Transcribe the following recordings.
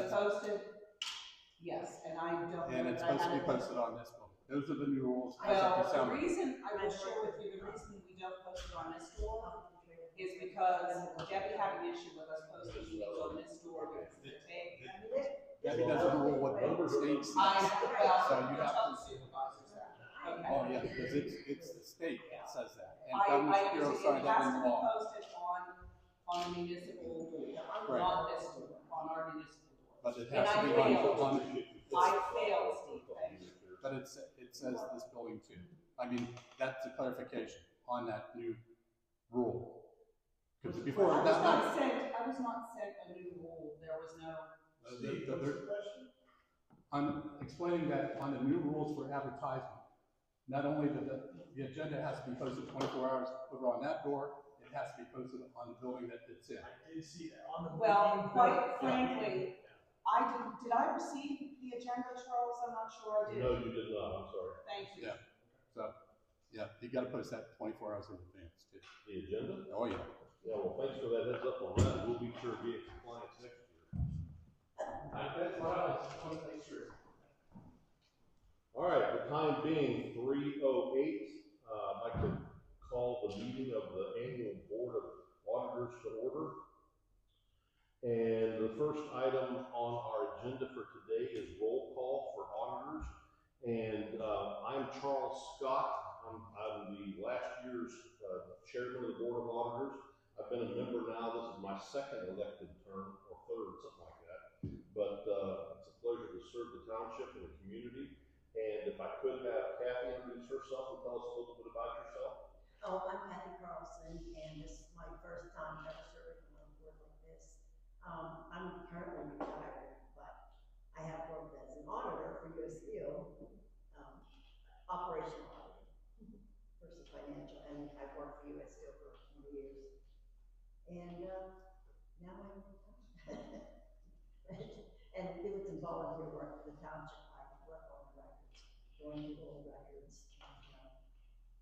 posted? Yes, and I don't know. And it's supposed to be posted on this book. Those are the new rules as of Well, the December. reason, I will share with you, the reason we don't post it on this door is because Debbie had an issue with us posting meetings on this door because of the tape. Debbie doesn't rule what the state says. So you have tell to. the supervisors that. Okay. Oh yeah, because it's the state that says that. And I Government Bureau understand, signed it that has into to be law. posted on a municipal door, Right. not this door, on our municipal door. But it And has to I be failed. on. I failed, Steve, thank you. But it says this building too. I mean, that's a clarification on that new rule. Because before I was not sent a new rule, there was no. I'm explaining that on the new rules for advertisement, not only that the agenda has to be posted 24 hours over on that door, it has to be posted on the building that it's in. I did see that on the. Well, quite frankly, did I receive the agenda, Charles? I'm not sure I did. No, you did not, I'm sorry. Thank you. Yeah. So, yeah, you gotta post that 24 hours in advance too. The agenda? Oh yeah. Yeah, well, thanks for that heads up on that. We'll be sure to be in compliance next year. That's what I was want to make sure. All right, the time being 3:08, I'd like to call the meeting of the annual Board of Auditors to order. And the first item on our agenda for today is roll call for auditors. And I'm Charles Scott. I'm the last year's chairman of the Board of Auditors. I've been a member now. This is my second elected term, or third, something like that. But it's a pleasure to serve the township and the community. And if I could have Kathy introduce herself and tell us a little bit about yourself. Oh, I'm Kathy Carlson, and this is my first time ever serving on a board like this. I'm currently retired, but I have worked as an auditor for U.S. Steel, operational auditing versus financial, and I've worked for U.S. Steel for 20 years. And now I'm retired. And because it's volunteer work for the township, I can work on the records, going to old records, and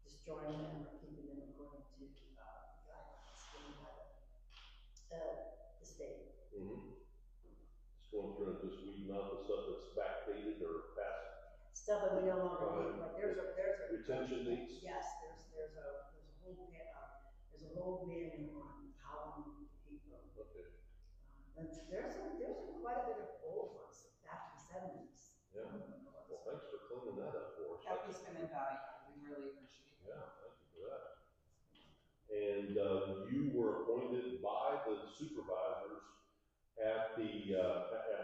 just joining them or keeping them according to guidelines given by the state. Mm-hmm. Just going through and just weeding out the stuff that's backdated or past. Stuff that we no longer need, like there's a retention dates. Yes, there's a whole manual on how long we can keep them. Okay. And there's quite a bit of old ones back in the 70s. Yeah. Well, thanks for cleaning that up for us. That has been invaluable, we really appreciate it. Yeah, thank you for that. And you were appointed by the supervisors at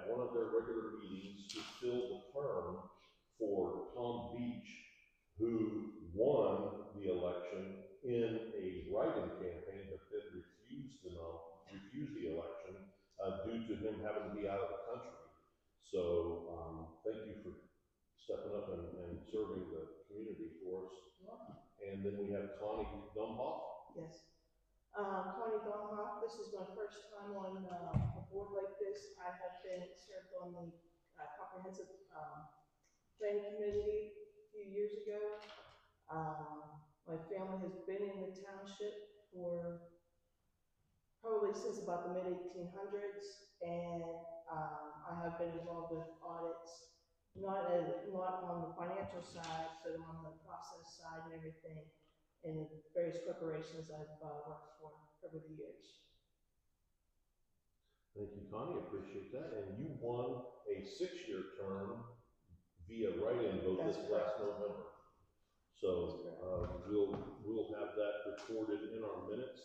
one of their regular meetings to fill the term for Tom Beach, who won the election in a write-in campaign, but then refused the election due to him having to be out of the country. So thank you for stepping up and serving the community for us. And then we have Connie Dumhoff. Yes. Connie Domhoff, this is my first time on a board like this. I have been served on the comprehensive planning committee a few years ago. My family has been in the township for probably since about the mid-1800s, and I have been involved with audits, not on the financial side, but on the process side and everything, in various corporations I've worked for over the years. Thank you, Connie. Appreciate that. And you won a 6-year term via write-in vote this last November. So we'll have that recorded in our minutes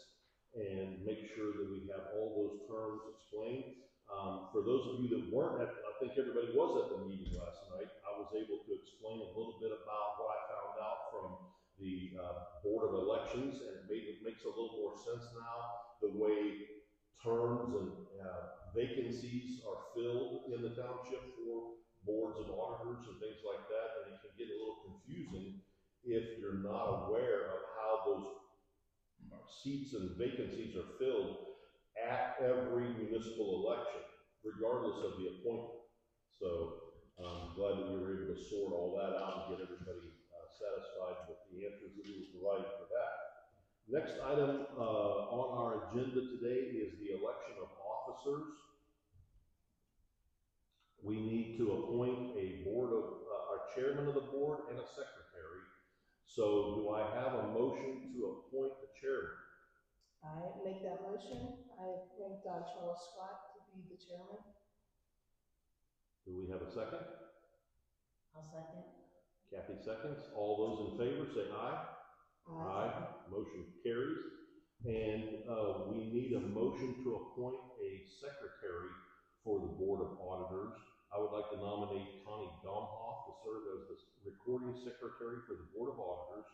and make sure that we have all those terms explained. For those of you that weren't I think everybody was at the meeting last night. I was able to explain a little bit about what I found out from the Board of Elections, and it makes a little more sense now the way terms and vacancies are filled in the township for boards of auditors and things like that, and it can get a little confusing if you're not aware of how those seats and vacancies are filled at every municipal election, regardless of the appointment. So I'm glad that we were able to sort all that out and get everybody satisfied with the answers that we were providing for that. Next item on our agenda today is the election of officers. need to appoint a board of, our chairman of the board and a secretary. So do I have a motion to appoint the chairman? I make that motion. I appoint Charles Scott to be the chairman. Do we have a second? I'll second. Kathy seconds. All those in favor say aye. Aye. Motion carries. And we need a motion to appoint a secretary for the Board of Auditors. I would like to nominate Connie Domhoff to serve as the recording secretary for the Board of Auditors.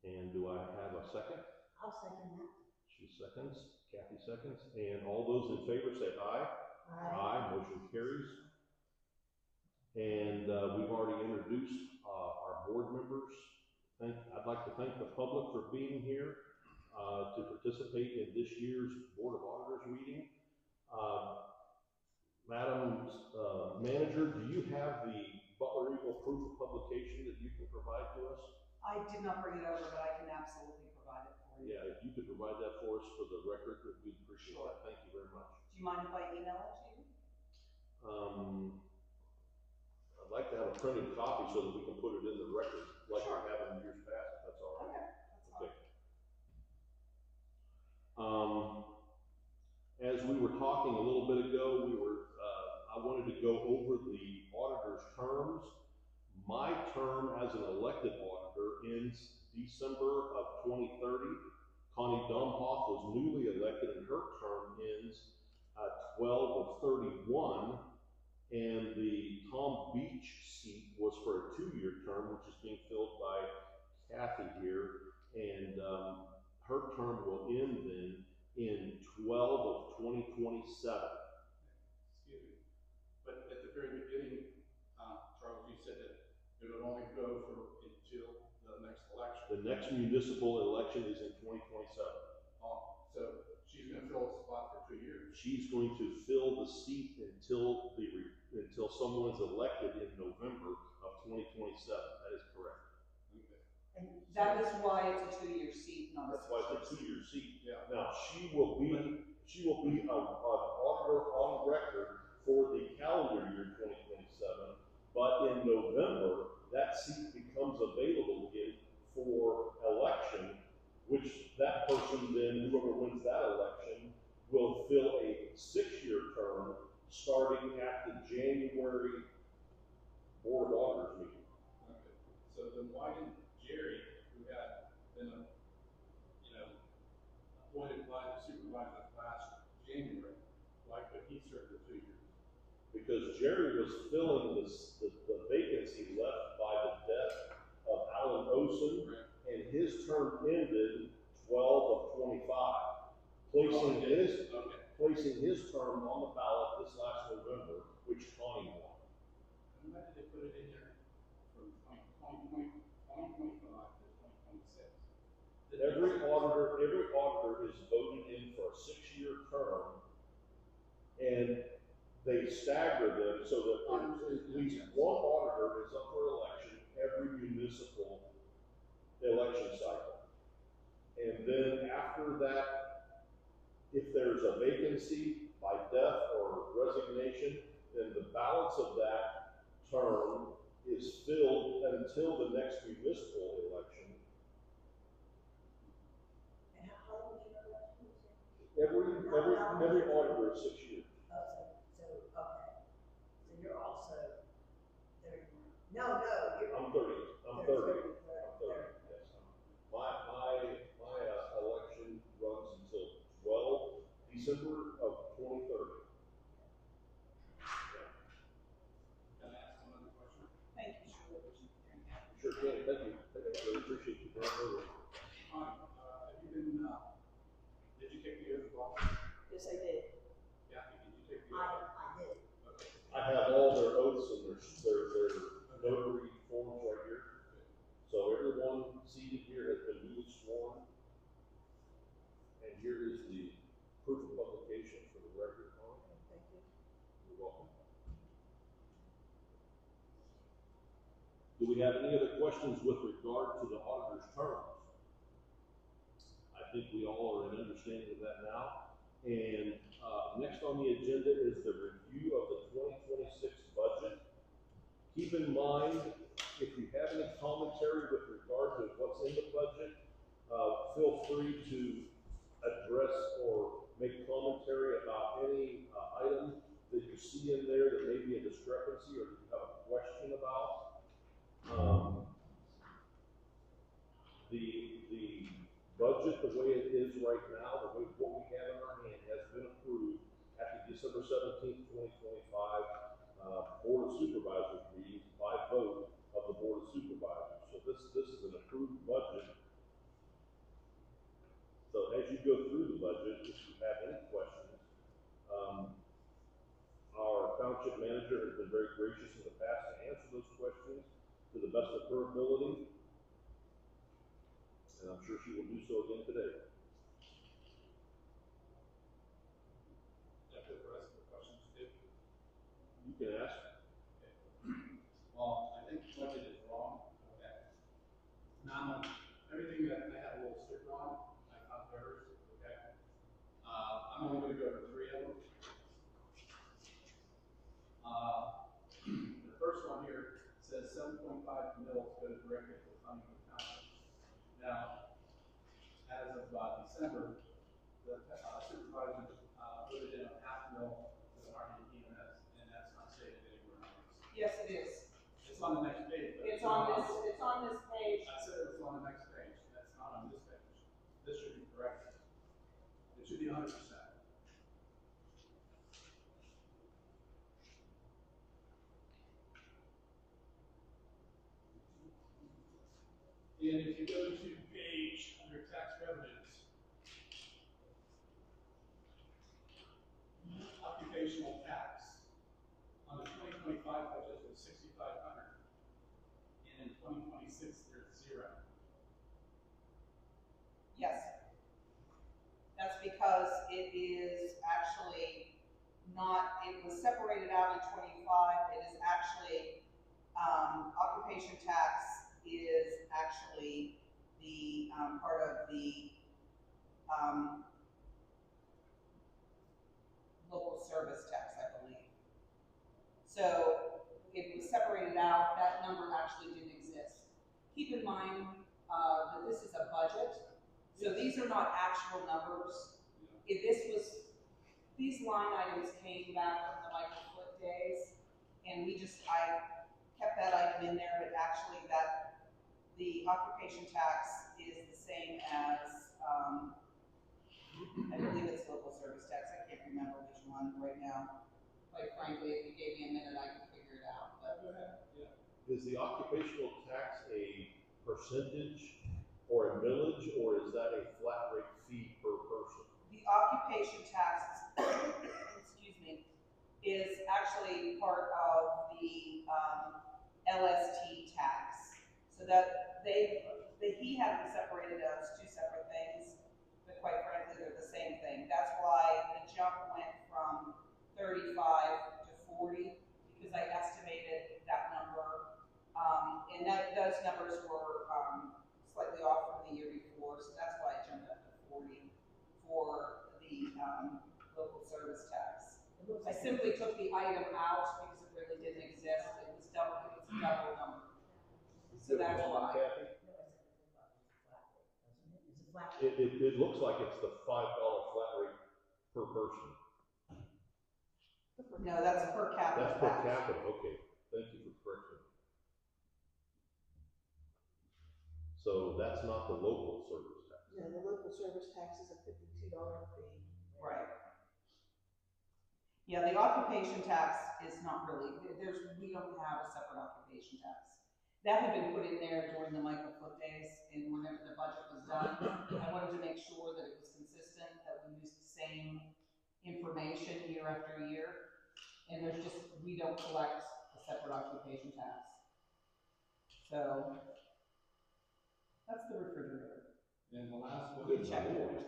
And do I have a second? I'll second that. She seconds. Kathy seconds. And all those in favor say aye. Aye. Motion carries. And we've already introduced our board members. I'd like to thank the public for being here to participate in this year's Board of Auditors meeting. Madam Manager, do you have the Butler Eagle proof of publication that you can provide to us? I did not bring it over, but I can absolutely provide it for you. Yeah, if you could provide that for us for the record, we'd appreciate Sure. that. Thank you very much. Do you mind if I email it to you? I'd like to have a printed copy so that we can put it in the record like Sure. we have in years past, if that's all right. Okay, that's fine. As we were talking a little bit ago, I wanted to go over the auditor's terms. My term as an elected auditor ends December of 2030. Connie Domhoff was newly elected and her term ends 12 of 31. And the Tom Beach seat was for a 2-year term, which is being filled by Kathy here. And her term will end then in 12 of 2027. Excuse me. But at the very beginning, Charles, you said that it would only go for until the next election. The next municipal election is in 2027. Oh, so she's gonna fill a spot for 2 years. She's going to fill the seat until someone's elected in November of 2027. That is correct. Okay. And That is why it's a 2-year seat, not a That's why it's a 6-year seat. 2-year seat. Yeah. Now, she will be an auditor on record for the calendar year 2027, but in November, that seat becomes available again for election, which that person then, whoever wins that election, will fill a 6-year term starting at the January Board of Auditors meeting. Okay. So then why didn't Jerry, who had been, appointed by the supervisor last January, why could he serve the 2 years? Because Jerry was filling the vacancy left by the death of Alan Osen, Right. and his term ended 12 of 25, placing his term on the ballot this last November, which Connie won. And why did they put it in there from 2025 to 2026? Every auditor is voted in for a 6-year term, and they stagger them so that at least one auditor is up for election every municipal election cycle. And then after that, if there's a vacancy by death or resignation, then the balance of that term is filled until the next municipal election. And how long was your election? Every auditor is 6 years. Oh, okay. So you're also 31. No, you're. I'm 30. I'm 30. Yes. My election runs until 12 December of 2030. Can I ask another question? Thank you, Shirley. Sure can. Thank you. I really appreciate you going over it. Have you been, did you take the oath of office? Yes, I did. Kathy, did you take the oath? I did. Okay. I have all their oaths and their notary forms right here. So everyone seated here has been duly sworn. And here is the proof of publication for the record. Thank you. You're welcome. Do we have any other questions with regard to the auditor's terms? I think we all are in understanding of that now. And next on the agenda is the review of the 2026 budget, the way it is right now, the way what we have in our hand has been approved at the December 17th, 2025, Board of Supervisors meeting by vote of the Board of Supervisors. So this is an approved budget. So as you go through the budget, if you have any questions, our township manager has been very gracious in the past to answer those questions to the best of her ability. And I'm sure she will do so again today. After the rest of the questions, Dave? You can ask. Well, I think the budget is wrong. Okay. Now, everything that I had a little sticker on, I found errors. Okay. I'm only going to go over 3 of them. The first one here says 7.5 mils goes directly to the funding of the township. Now, as of December, the supervisors voted in a half mil to the Harmony EMS, and that's not stated anywhere else. Yes, it is. It's on the next page. But It's on this page. I said it was on the next page. That's not on this page. This should be corrected. It should be 100%. And if you go to page under tax revenues, occupational tax on the 2025 budget was 6,500, and in 2026 there's 0. Yes. That's because it is actually not, it was separated out in 25. It is actually, occupation tax is actually the, part of the, local service tax, I believe. So it was separated out, that number actually didn't exist. Keep in mind, that this is a budget, so these are not actual numbers. If these line items came back from the Michael Foot days, and I kept that item in there, but actually the occupation tax is the same as, I believe it's local service tax, I can't remember which one right now. Quite frankly, if you gave me a minute, I could figure it out, but. Go ahead. Yeah. Is the occupational tax a percentage or a millage, or is that a flat rate fee per person? The occupation tax, excuse me, is actually part of the, LST tax. So that he had them separated as 2 separate things, but quite frankly, they're the same thing. That's why the jump went from 35 to 40, because I estimated that number. And those numbers were, slightly off from the year before, so that's why it jumped up to 40 for the, local service tax. I simply took the item out because it really didn't exist. It was a double number. So that's why. Kathy? It's a flat rate, doesn't it? It's a flat rate. It looks like it's the $5 flat rate per person. No, that's per capita. That's per tax. capita, okay. Thank you for correcting. So that's not the local service tax. No, the local service tax is a $52 fee. Right. Yeah, the occupation tax is not really, we don't have a separate occupation tax. That had been put in there during the Michael Foot days, and whenever the budget was done, I wanted to make sure that it was consistent, that we used the same information year after year. And we don't collect a separate occupation tax. So, that's the refrigerator. And the last one Good is, check. and then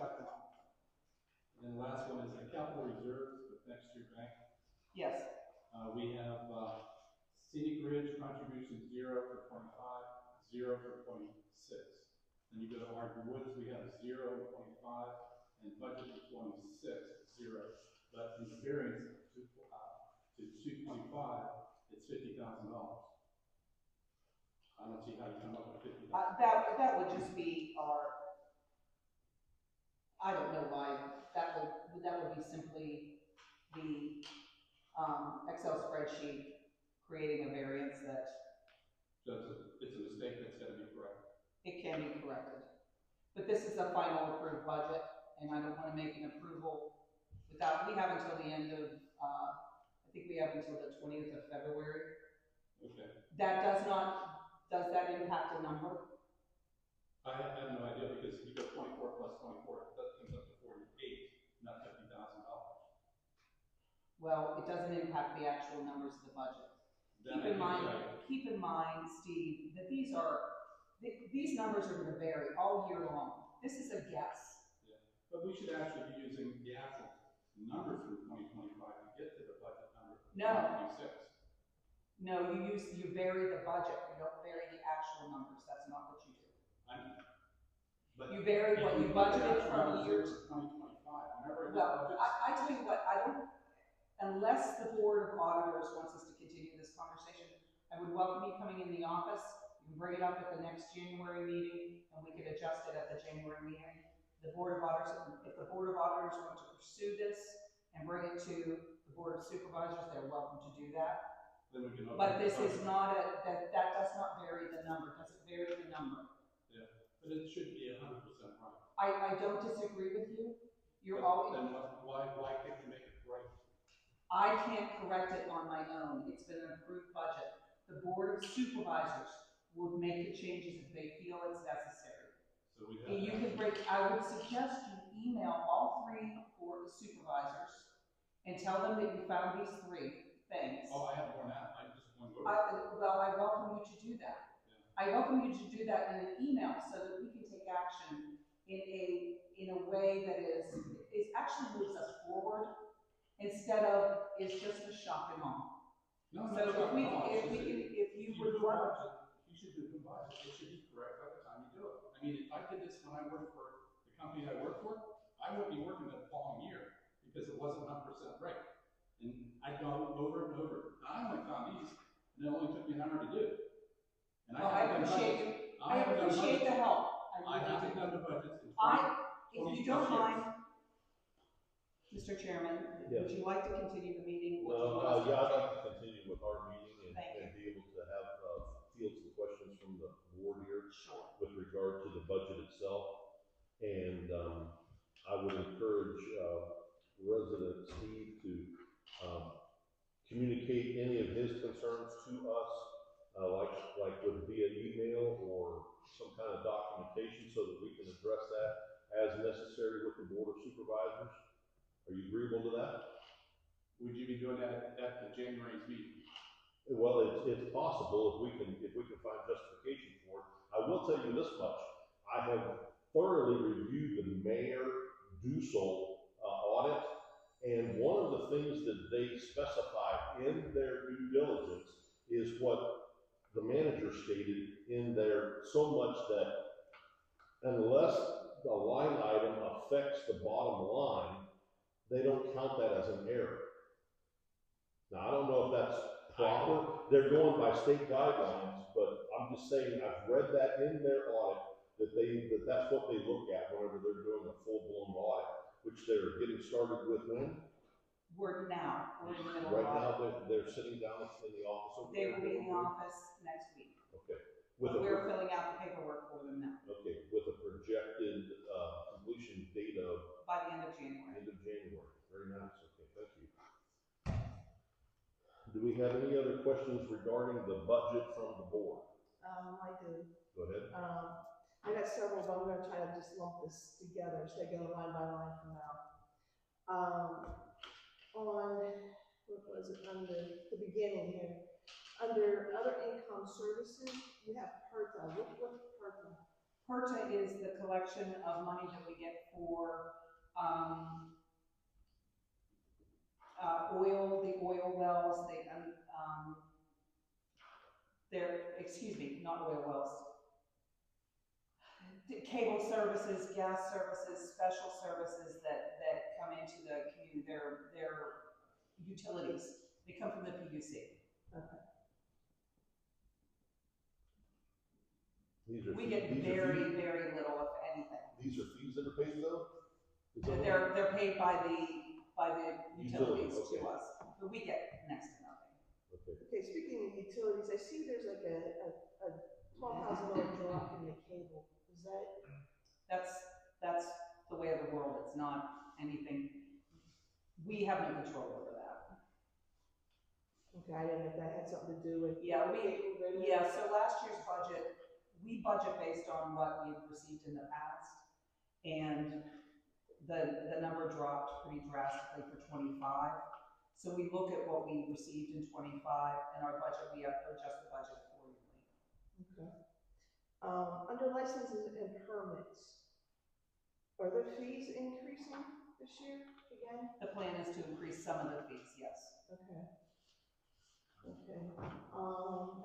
the last one is the capital reserves with next year bank. Yes, We have, scenic ridge contribution 0 for 25, 0 for 26. Then you go to Arden Woods, we have 0 in 25, and budget for 26, 0. But in the variance to 225, it's $50,000. I don't see how you come up with $50,000. that would just be I don't know why, that would be simply the, Excel spreadsheet creating a variance that So it's a mistake that's gotta be corrected. it can be corrected. But this is the final approved budget, and I don't wanna make an approval without, we have until the end of, I think we have until the 20th of February. Okay. Does that impact the number? I have no idea, because if you go 24 plus 24, that comes up to 48, not $50,000. Well, it doesn't impact the actual numbers of the budget. Then Keep in mind, Steve, that these numbers are gonna vary all year long. This is a guess. But we should actually be using the actual numbers from 2025 to get to the budget number for No. 2026. No, you vary the budget, you don't vary the actual numbers, that's not what you do. But You vary what you budgeted from years. 2025, whenever Well, I tell you what, unless the Board of Auditors wants us to continue this conversation, I would welcome you coming in the office. You can bring it up at the next January meeting, and we could adjust it at the January meeting. The Board of Auditors, if the Board of Auditors want to pursue this and bring it to the Board of Supervisors, they're welcome to do that. then we can. But this is not that does not vary the number, doesn't vary the number. Yeah, but it should be 100% right. I don't disagree with you. You're But always, then why can't you make it right? I can't correct it on my own. It's been an approved budget. The Board of Supervisors would make the changes if they feel it's necessary. So we have. And you can I would suggest you email all 3 Board of Supervisors and tell them that you found these 3 things. Oh, I have more now. I just want to go. I welcome you to do that. Yeah. I welcome you to do that in an email so that we can take action in a way that is actually moves us forward instead of is just a shock and awe. No, So if you would want, you should do the budget. It should be correct by the time you do it. I mean, if I did this when I worked for the company I worked for, I wouldn't be working the following year because it wasn't 100% right. And I'd go over and over. I only found these, and it only took me an hour to do. And I appreciate the help. I haven't done the budgets in If you don't mind, Mr. Chairman, Yes. would you like to continue the meeting? No, yeah, I'd like to continue with our meeting Thank and be able to have, field some questions from the board here Sure. with regard to the budget itself. And, I would encourage, resident Steve to, communicate any of his concerns to us, like with via email or some kind of documentation so that we can address that as necessary with the Board of Supervisors. Are you agreeable to that? Would you be doing that at the January's meeting? Well, it's possible if we can find justification for it. I will tell you this much, I have thoroughly reviewed the Mayor Dussel audit, and one of the things that they specify in their due diligence is what the manager stated in there, so much that unless the line item affects the bottom line, they don't count that as an error. Now, I don't know if that's proper. They're going by state guidelines, but I'm just saying, I've read that in their audit, that's what they look at whenever they're doing a full-blown audit, which they're getting started with when? We're in the middle of Right audit. now, they're sitting down in the office over They there. will be in the office next week. Okay. We're filling out the paperwork for them now, Okay, with a projected, completion date of by the end of January. end of January. Very nice, okay, thank you. Do we have any other questions regarding the budget from the board? I do. Go ahead. I got several, but I'm gonna try to just lump this together, so I go line by line from now. What was it, under the beginning here, under other income services, you have PERTA. What's PERTA? PERTA is the collection of money that we get for, the oil wells, not oil wells. The cable services, gas services, special services that come into the community, they're utilities. They come from the PUC. Okay. These are We get fees- very little, if anything. These are fees that are paid though? Is that They're paid by the utilities Utilities, okay. to us, but we get next to nothing. okay. Okay, speaking of utilities, I see there's like a $12,000 drop in the cable. Is that That's the way of the world. It's not anything, we have no control over that. Okay, I didn't know if that had something to do with. Yeah, we. Yeah, so last year's budget, we budget based on what we've received in the past, and the number dropped pretty drastically for '25. So we look at what we received in '25, and our budget, we have to adjust the budget accordingly. Okay. Under licenses and permits, are the fees increasing this year again? The plan is to increase some of the fees, yes. Okay. Okay.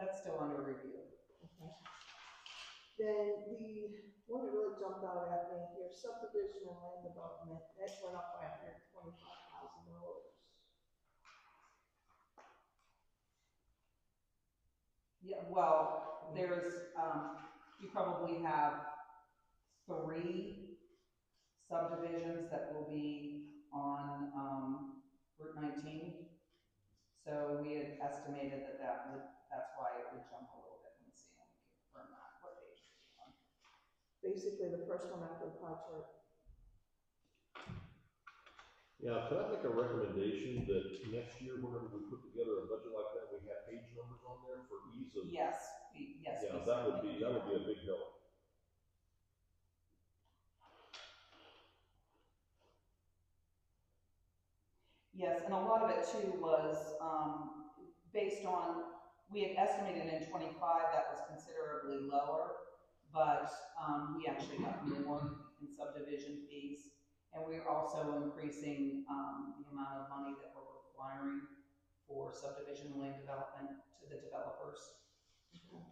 That's still under review. Okay. Then the one that really jumped out at me here, subdivision and land development, that went up by $125,000. Yeah, well, there's, you probably have 3 subdivisions that will be on, Route 19. So we had estimated that's why it would jump a little bit. Let me see, let me confirm that. What page is it on? Basically, the first one after the pie chart. Yeah, can I make a recommendation that next year, whenever we put together a budget like that, we have page numbers on there for ease of? Yes, Yeah, we that would certainly be a big help. Yes, and a lot of it too was based on, we had estimated in '25 that was considerably lower, but we actually got more in subdivision fees. And we're also increasing the amount of money that we're requiring for subdivision land development to the developers. Okay.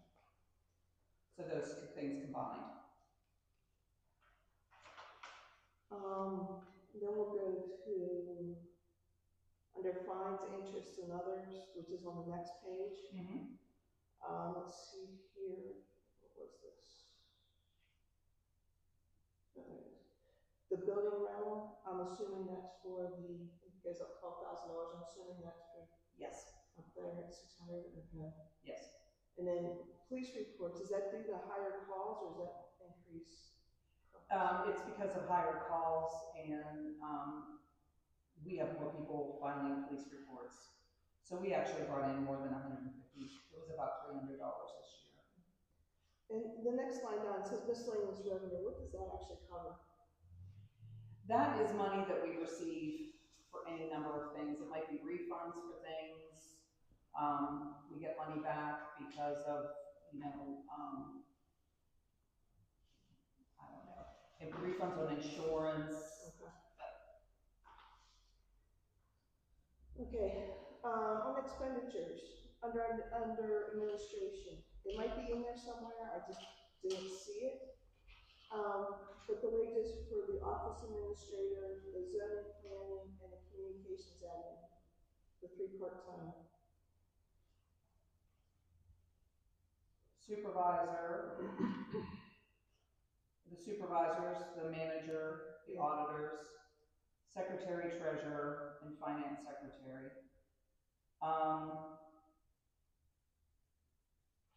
So those 2 things combined. Then we'll go to under fines, interest, and others, which is on the next page. Mm-hmm. Let's see here. What was this? The building rental, I'm assuming that's for it goes up $12,000. I'm assuming that's for Yes, up there at 600. Okay. yes. And then police reports, is that due to higher calls or is that increase? It's because of higher calls, and we have more people filing police reports. So we actually brought in more than 150. It was about $300 this year. And the next line down, it says miscellaneous revenue. What does that actually cover? That is money that we receive for any number of things. It might be refunds for things. We get money back because of, I don't know, and refunds on insurance. Okay, on expenditures, under administration, it might be in there somewhere, I just didn't see it. But the wages for the office administrator, the zoning planning, and the communications admin, the 3 part-time. The supervisors, the manager, the auditors, secretary, treasurer, and finance secretary.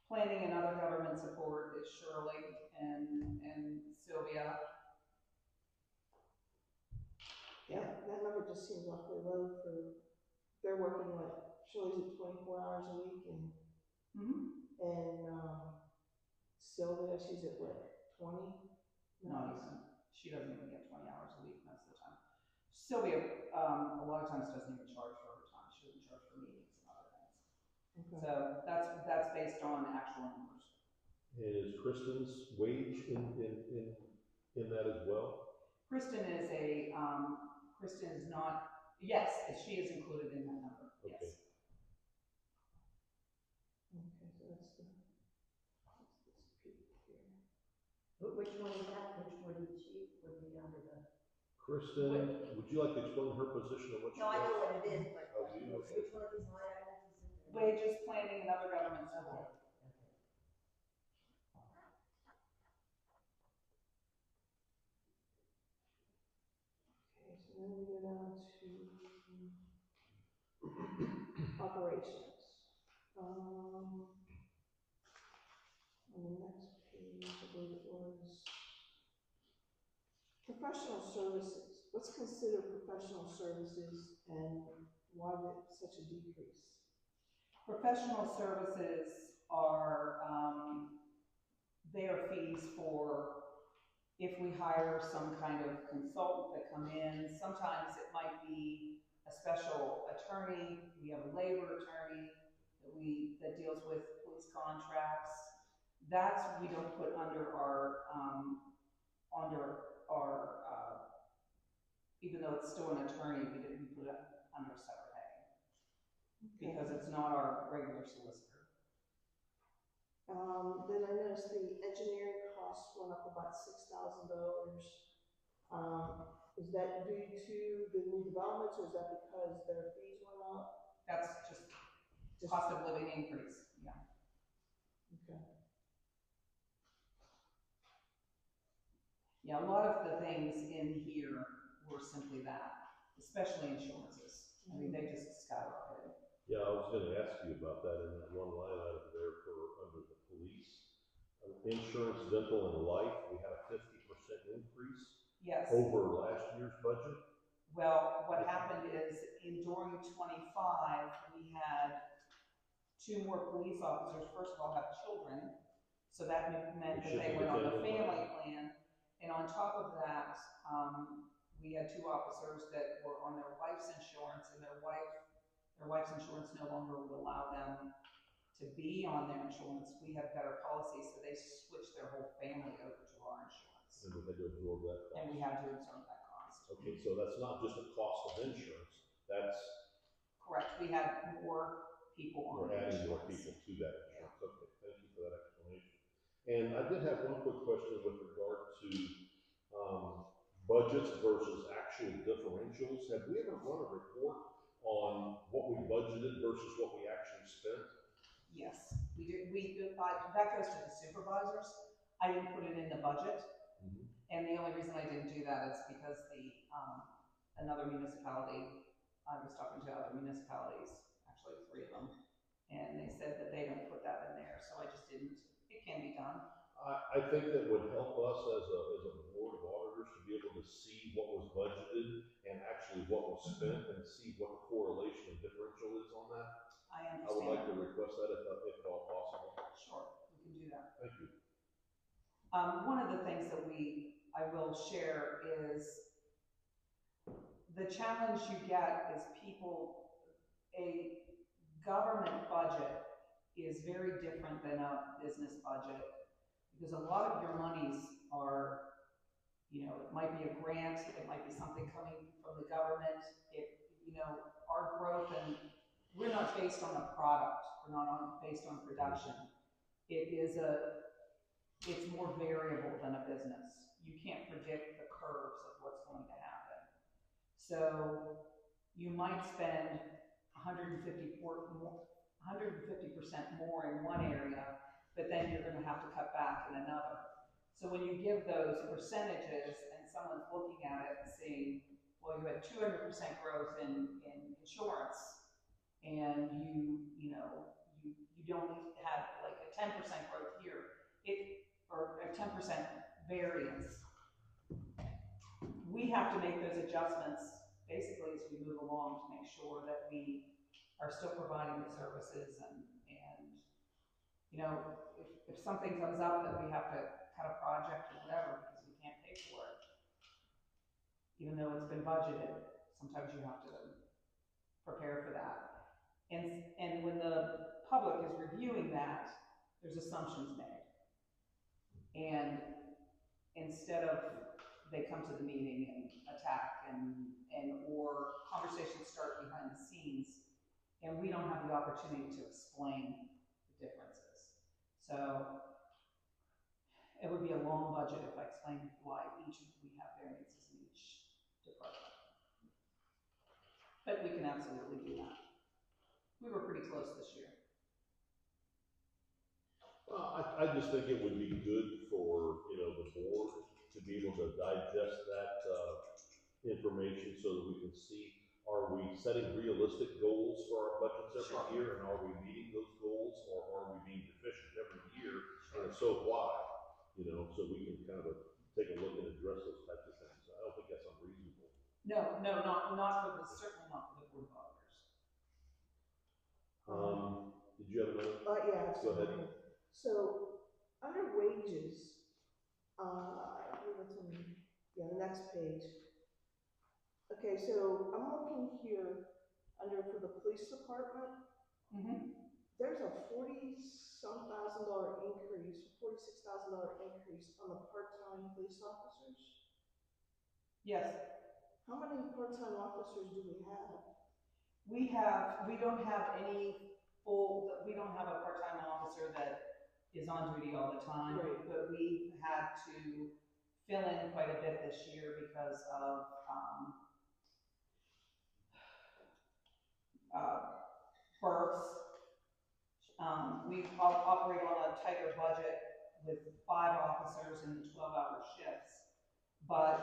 Planning and other government support is Shirley and Sylvia. Yeah, that number just seems awfully low for, they're working what, Shirley's at 24 hours a week and Sylvia, she's at what, 20? Not even. She doesn't even get 20 hours a week most of the time. Sylvia, a lot of times doesn't even charge for overtime. She doesn't charge for meetings and other things. Okay. So that's based on actual numbers. And is Kristen's wage in that as well? Kristen is not, yes, she is included in that number, yes. Okay. Okay, so that's this peak here. Which one is that? Which one is she? Would be under the? Kristen, would you like to explain her position and what she No, I does? know what it is, but Oh, do you? Okay. which one of these line items is it? Wages, planning, and other government support. Okay, so then we go down to operations. On the next page, I believe it was Professional services, what's considered professional services and why such a decrease? Professional services are, they are fees for if we hire some kind of consultant that come in. Sometimes it might be a special attorney. We have a labor attorney that deals with police contracts. That's, we don't put under our, even though it's still an attorney, we didn't put it under separate heading because it's not our regular solicitor. Then I noticed the engineering costs went up about $6,000. Is that due to the new developments, or is that because their fees went up? That's just cost of living increase, yeah. Okay. Yeah, a lot of the things in here were simply that, especially insurances. I mean, they just skyrocketed. Yeah, I was gonna ask you about that in that one line item there for under the police. Insurance, dental, and life, we had a 50% increase Yes. over last year's budget. Well, what happened is during 25, we had 2 more police officers, first of all, have children. So that meant that they went on the family plan. And on top of that, we had 2 officers that were on their wife's insurance, and their wife's insurance no longer would allow them to be on their insurance. We had better policies, so they switched their whole family over to our insurance. And we had to absorb that cost. And we had to absorb that cost. Okay, so that's not just a cost of insurance, that's, Correct, we had more people on we're the adding more insurance. people to that insurance. Okay, thank you for that explanation. And I did have one quick question with regard to budgets versus actual differentials. Have we ever run a report on what we budgeted versus what we actually spent? Yes, we did, that goes to the supervisors. I didn't put it in the budget. Mhm. And the only reason I didn't do that is because another municipality, I was talking to other municipalities, actually 3 of them, and they said that they don't put that in there, so I just didn't. It can be done. I think that would help us as a board of auditors to be able to see what was budgeted and actually what was spent and see what the correlation and differential is on that. I I would like to understand. request that if at all possible. Sure, we can do that. Thank you. One of the things that I will share is the challenge you get is a government budget is very different than a business budget, because a lot of your monies are, it might be a grant, it might be something coming from the government. Our growth, and we're not based on a product, we're not based on production. It's more variable than a business. You can't predict the curves of what's going to happen. So you might spend 150% more in one area, but then you're going to have to cut back in another. So when you give those percentages and someone's looking at it and seeing, well, you had 200% growth in insurance, and you only had like a 10% growth here, or a 10% variance. We have to make those adjustments basically as we move along to make sure that we are still providing the services and if something comes up that we have to cut a project or whatever because we can't pay for it, even though it's been budgeted, sometimes you have to prepare for that. And when the public is reviewing that, there's assumptions made. And instead of they come to the meeting and attack or conversations start behind the scenes, and we don't have the opportunity to explain the differences. So it would be a long budget if I explained why we have variances in each department. But we can absolutely do that. We were pretty close this year. Well, I just think it would be good for, the board to be able to digest that, information so that we can see, are we setting realistic goals for our budgets every year, and are we meeting those goals, or are we being deficient every year, and if so, why? So we can kind of take a look and address those types of things. No, not for the, certainly not for the Board of Auditors. Did you have another? Yeah. Go ahead. So, under wages, I believe it's on, yeah, the next page. Okay, so I'm looking here under for the police department. There's a $40-some thousand increase, $46,000 increase on the part-time police officers. Yes, How many part-time officers do we have? we don't have we don't have a part-time officer that is on duty all the time. Right. But we've had to fill in quite a bit this year because of, births. We operate on a tighter budget with 5 officers and 12-hour shifts. But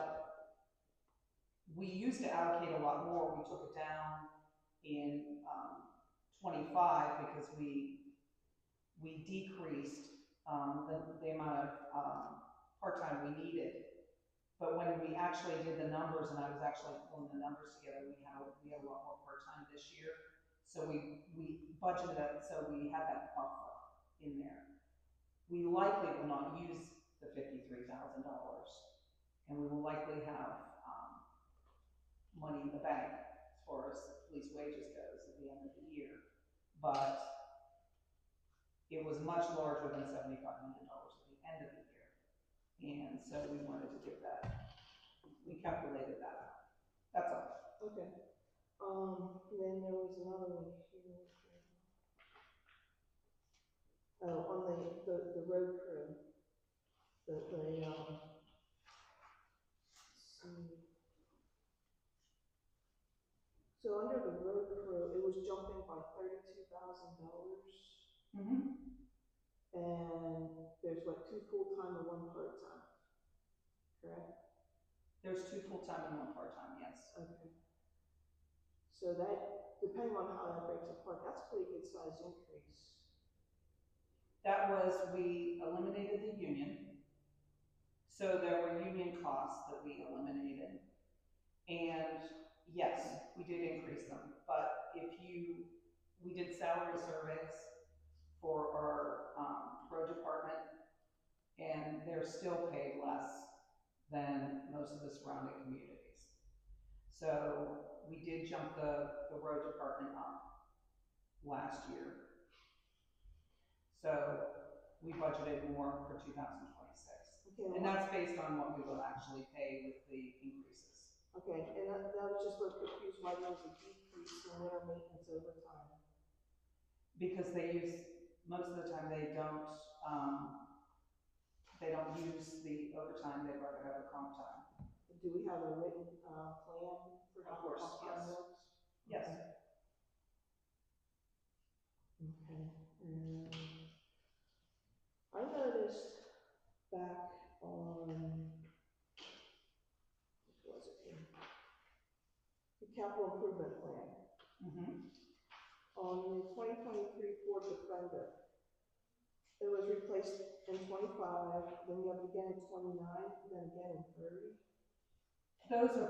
we used to allocate a lot more. We took it down in 25 because we decreased the amount of part-time we needed. But when we actually did the numbers, and I was actually pulling the numbers together, we had a lot more part-time this year. So we budgeted it, so we had that buffer in there. We likely will not use the $53,000, and we will likely have money in the bank as far as police wages goes at the end of the year. But it was much larger than $75 million at the end of the year. And so we wanted to give that, we calculated that out. That's all. Okay. Then there was another one here. Oh, on the road crew. Let's see. So under the road crew, it was jumping by $32,000. And there's what, 2 full-time and 1 part-time, correct? There's 2 full-time and 1 part-time, yes. Okay. So that, depending on how that breaks apart, that's a pretty good size increase. That was, we eliminated the union. So there were union costs that we eliminated. And yes, we did increase them. But we did salary surveys for our road department, and they're still paid less than most of the surrounding communities. So we did jump the road department up last year. So we budgeted more for 2026. Okay, And that's based on what we will actually pay with the increases. okay, and I was just a little confused why there was a decrease in winter maintenance overtime. Because most of the time they don't use the overtime, they'd rather have the comp time. Do we have a written plan for how Of course, comp time yes. works? Yes. Okay. I noticed back on, what was it here? The capital improvement plan. On the 2023 Ford Defender, it was replaced in 25, then you have it again in 29, then again in 30. Those are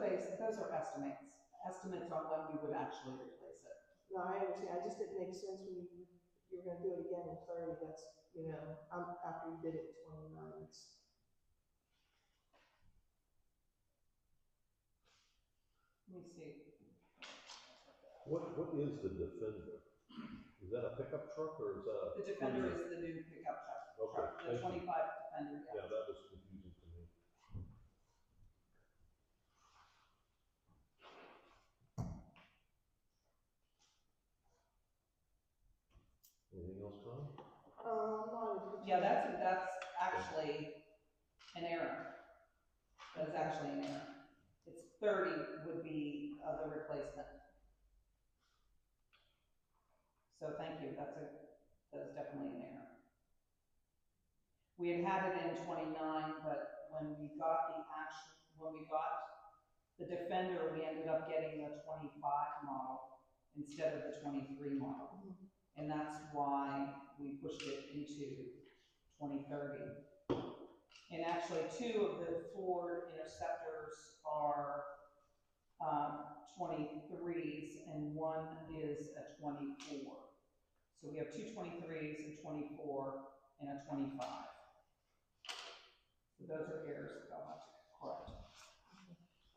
estimates on when we would actually replace it. No, I understand, I just didn't make sense when you were gonna do it again in 30, that's, after you did it in 29, it's. Let me see. What is the Defender? Is that a pickup truck or is that a? The Defender is the new pickup truck. Okay, The thank you. 25 Defender, yeah. Yeah, that was confusing to me. Anything else, Tom? No. Yeah, that's actually an error. That is actually an error. It's 30 would be the replacement. So thank you, that is definitely an error. We had it in 29, but when we got the Defender, we ended up getting the 25 model instead of the 23 model. And that's why we pushed it into 2030. And actually 2 of the Ford Interceptors are 23s and one is a 24. So we have two 23s, a 24, and a 25. So those are errors that I'll have to correct.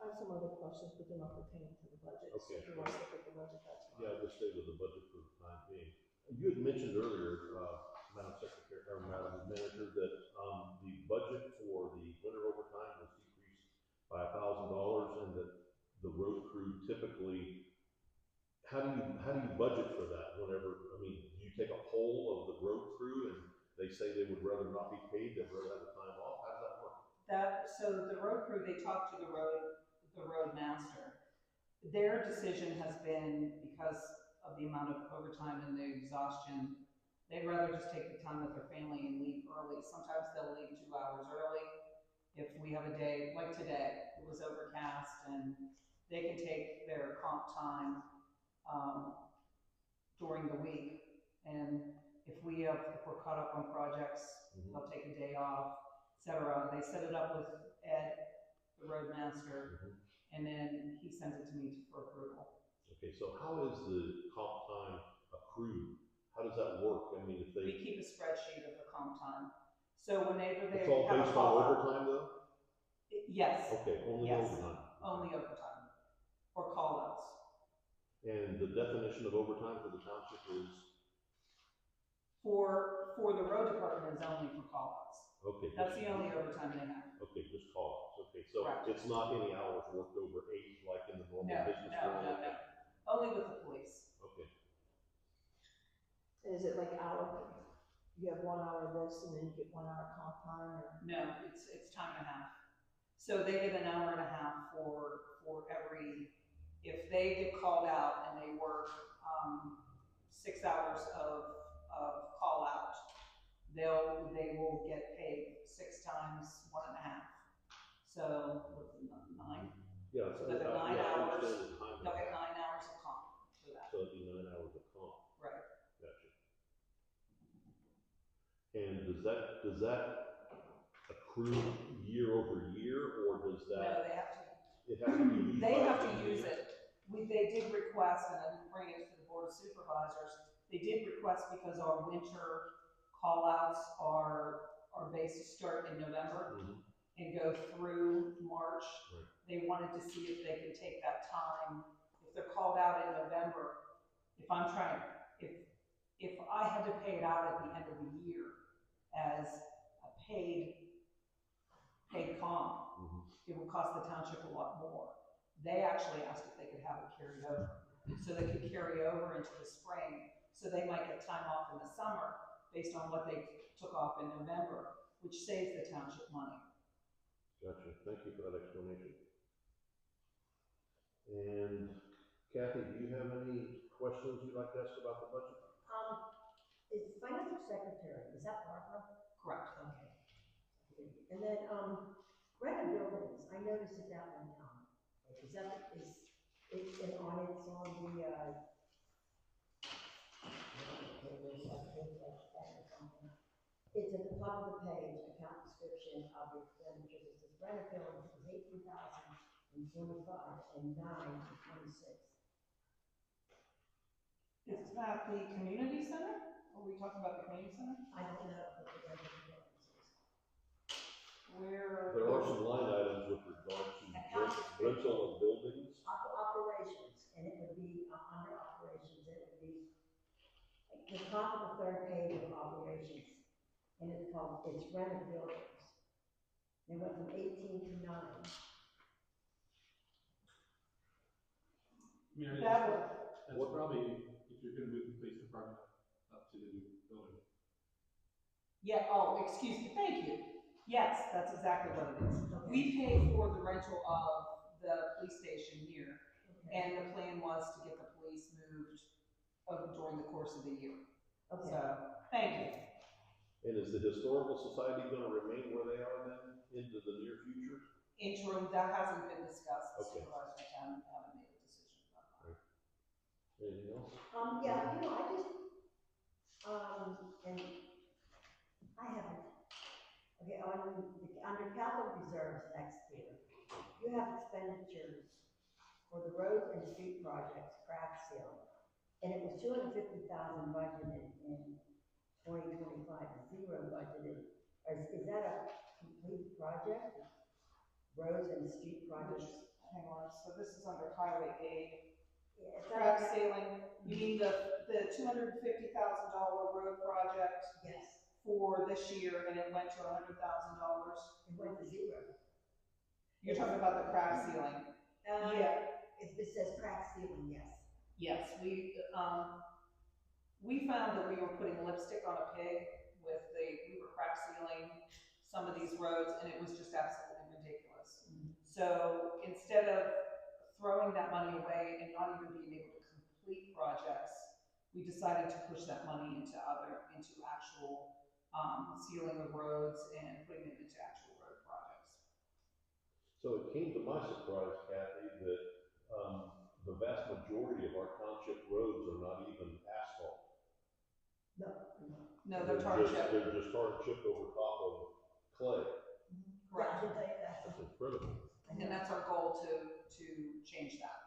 I have some other questions, but they're not pertaining to the budget. So Okay. if you want to look at the budget, that's fine. Yeah, we'll stay with the budget for the time being. You had mentioned earlier, Madam Secretary, or Madam Manager, that, the budget for the winter overtime was decreased by $1,000 and that the road crew typically, how do you budget for that whenever, I mean, do you take a poll of the road crew and they say they would rather not be paid, they'd rather have the time off? How does that work? So the road crew, they talk to the road master. Their decision has been, because of the amount of overtime and the exhaustion, they'd rather just take the time with their family and leave early. Sometimes they'll leave 2 hours early. If we have a day, like today, it was overcast and they can take their comp time, during the week. And if we're caught up on projects, they'll take a day off, etc. They set it up with Ed, the road master, and then he sends it to me for approval. Okay, so how is the comp time accrued? How does that work? I mean, if We they, keep a spreadsheet of the comp time. So whenever they it's all have a based on call out, overtime though? yes, Okay, only Yes. overtime. only overtime or call outs. And the definition of overtime for the township is, For the road department is only for call outs. okay. That's the only overtime they have. Okay, just call outs. Okay, so Correct. it's not any hours worked over 8 like in the normal No, business no, world? no, no. Only with the police. Okay, And is it like hour, you have 1 hour of this and then you get 1 hour comp time, or? No, it's time and a half. So they get an hour and a half for every, if they get called out and they work 6 hours of call out, they will get paid 6 times 1.5. So what's it, 9? yeah, So they'll get 9 yeah, I hours. understand the time. They'll get 9 hours of comp for that. So it'd be 9 hours of comp. Right. Gotcha. And does that accrue year over year, or does No, that, they have to. it has to be used They by have the to end of the use year? it. They did request, and I didn't bring it to the board of supervisors, they did request because our winter call-outs are based to start in November and go through March. Right. They wanted to see if they could take that time, if they're called out in November, if I had to pay it out at the end of the year as a paid comp, it would cost the township a lot more. They actually asked if they could have it carried over, so they could carry over into the spring, so they might get time off in the summer based on what they took off in November, which saves the township money. Gotcha, thank you for that explanation. And Kathy, do you have any questions you'd like to ask about the budget? Is financial secretary, is that Barbara? Correct. Okay. And then, rent buildings, I noticed it that one time. Is that, it's on the, it's at the top of the page, account description of your expenditures. It says rent buildings is $18,025 and 926. Is that the community center? Are we talking about the community center? I don't know what the rent buildings is. Where? There are some line items with regard to rental of buildings. Operations, and it would be under operations, it would be like the top of the 3rd page of operations, and it's rent of buildings. They went from 18 to 9. Mary, That would, that's probably if you're gonna move the police department up to the new building. yeah, oh, excuse me, thank you. Yes, that's exactly what it is. We pay for the rental of the police station here, and the plan was to get the police moved during the course of the year. Okay. So, thank you. And is the historical society gonna remain where they are then into the near future? Interim, that hasn't been discussed, the Okay. supervisors haven't made a decision about that. Anything else? Yeah, I just, and I haven't, okay, under capital reserves next year, you have expenditures for the roads and street projects, crack sealing. And it was $250,000 budgeted in 2025, zero budgeted. Is that a complete project? Roads and street projects? Hang on, so this is under highway aid. Yeah, is Crack that- ceiling, you mean the $250,000 road project Yes, for this year, and it went to $100,000? it went to zero. You're talking about the crack ceiling? Yeah. It says crack ceiling, yes. Yes, we found that we were putting lipstick on a pig we were crack sealing some of these roads, and it was just absolutely ridiculous. So instead of throwing that money away and not even being able to complete projects, we decided to push that money into actual sealing of roads and putting it into actual road projects. So it came to my surprise, Kathy, that the vast majority of our township roads are not even asphalt. No. No, they're tar and chip. They're just tar and chip over top of clay. Correct. I can tell you that. That's incredible. And that's our goal to change that.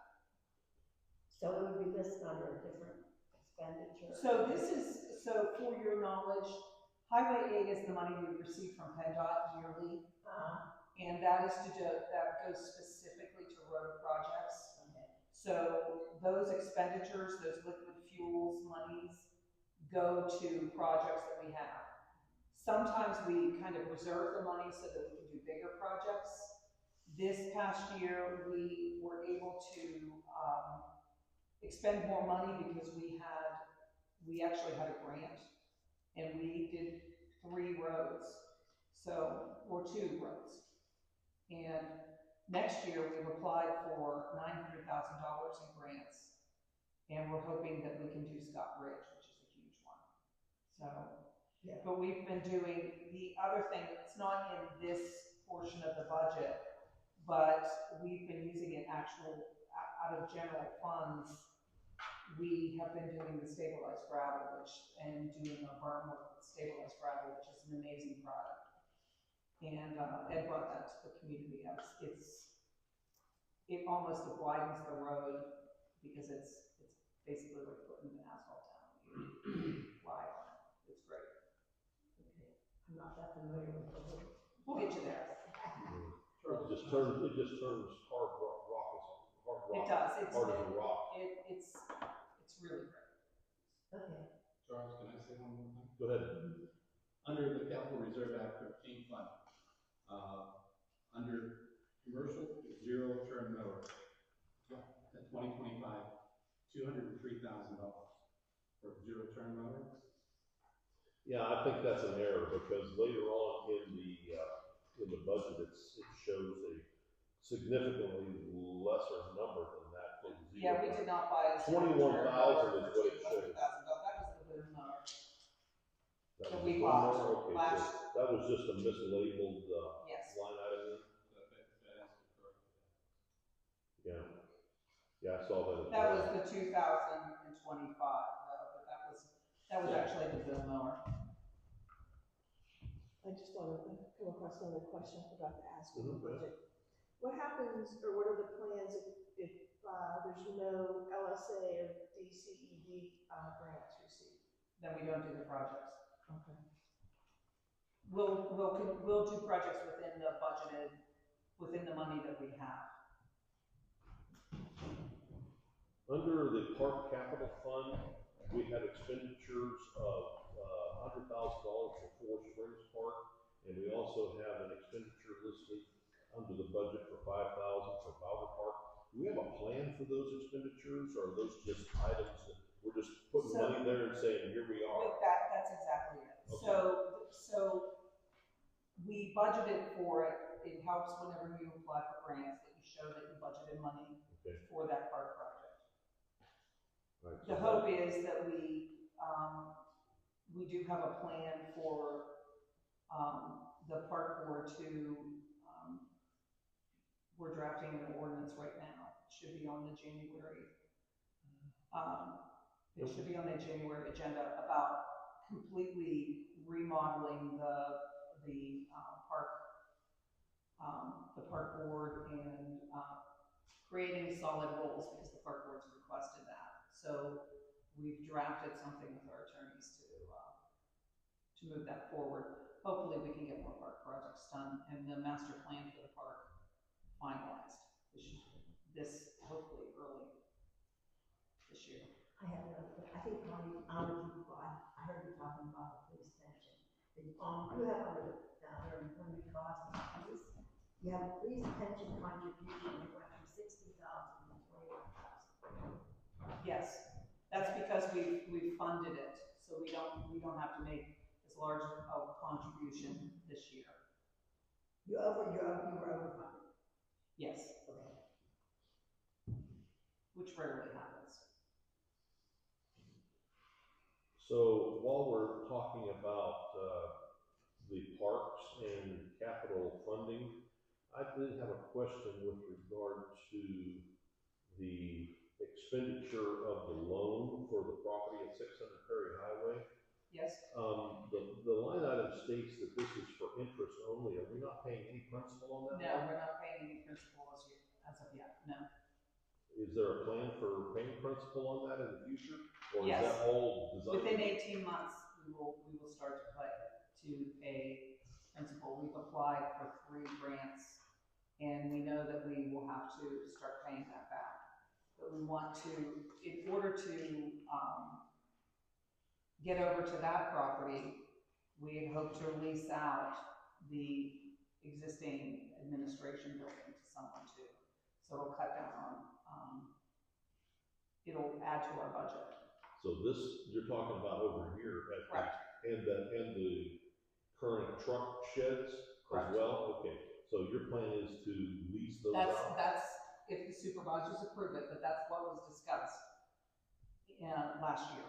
So it would be listed under a different expenditure. So for your knowledge, highway aid is the money we receive from PennDOT yearly, and that goes specifically to road projects. Okay. So those expenditures, those liquid fuels monies, go to projects that we have. Sometimes we kind of reserve the money so that we can do bigger projects. This past year, we were able to expend more money because we actually had a grant, and we did 3 roads, or 2 roads. And next year, we've applied for $900,000 in grants, and we're hoping that we can do Scott Bridge, which is a huge one. So, Yeah. but we've been doing the other thing that's not in this portion of the budget, but we've been using it out of general funds. We have been doing the stabilized gravel, and doing a berm with stabilized gravel, which is an amazing product. And Ed brought that to the community. It almost widens the road because it's basically like putting an asphalt down. You ride on it. It's great. Okay. I'm not that familiar with the word. We'll get you there. It just turns hard rock. It does. Hard as a rock. It's really great. Okay. Charles, can I say one more thing? Go ahead. Under the Capital Reserve Act 13 fund, under commercial zero turn mower, at 2025, $203,000 for zero turn mower. Yeah, I think that's an error, because later on in the budget, it shows a significantly lesser number than that for the zero. Yeah, we did not buy a 21,000 is what it shows. $200,000. That was the boom mower. That that was we the bought one more? Okay, last- so that was just a mislabeled, Yes. line item. That is correct. Yeah. Yeah, I saw that. as That well. was the 2025, though, but that was actually the boom mower. I just want to come across another question I forgot to ask in the Mhm. budget. What happens, or what are the plans if there's no LSA or DCED grants received? Then we don't do the projects. Okay. We'll do projects within the money that we have. Under the park capital fund, we had expenditures of $100,000 for Forest Springs Park, and we also have an expenditure listed under the budget for $5,000 for Bowder Park. Do we have a plan for those expenditures, or are those just items that we're just putting So- money there and saying, here we are? That's exactly it. Okay. So we budgeted for it. It helps whenever you apply for grants that you show that you budgeted money Okay. for that park project. Right, so The hope is that we do have a plan for, the park board to, we're drafting an ordinance right now. It should be on the January, agenda about completely remodeling the park board and, creating solid rules because the park board's requested that. So we've drafted something with our attorneys to move that forward. Hopefully we can get more park projects done and the master plan for the park finalized hopefully early this year. I have another, I think Connie, I heard you talking about the police pension. You have under employment costs and fees, you have a police pension contribution, it went from 60,000 to 21,000. Yes, that's because we funded it, so we don't have to make as large a contribution this year. You were overfunded. Yes, Okay. which rarely happens. So while we're talking about the parks and capital funding, I did have a question with regard to the expenditure of the loan for the property at 600 Perry Highway. Yes, The line item states that this is for interest only. Are we not paying any principal on that? no, we're not paying any principal as of yet, no. Is there a plan for paying principal on that in the future? Or Yes. is that all designed? Within 18 months, we will start to pay principal. We've applied for 3 grants, and we know that we will have to start paying that back. But we want to, in order to get over to that property, we hope to lease out the existing administration building to someone too. So it'll cut down on, it'll add to our budget. So this, you're talking about over here at Correct. and the current truck sheds Correct. as well? Okay, so your plan is to lease those out? That's if the supervisors approve it, but that's what was discussed last year.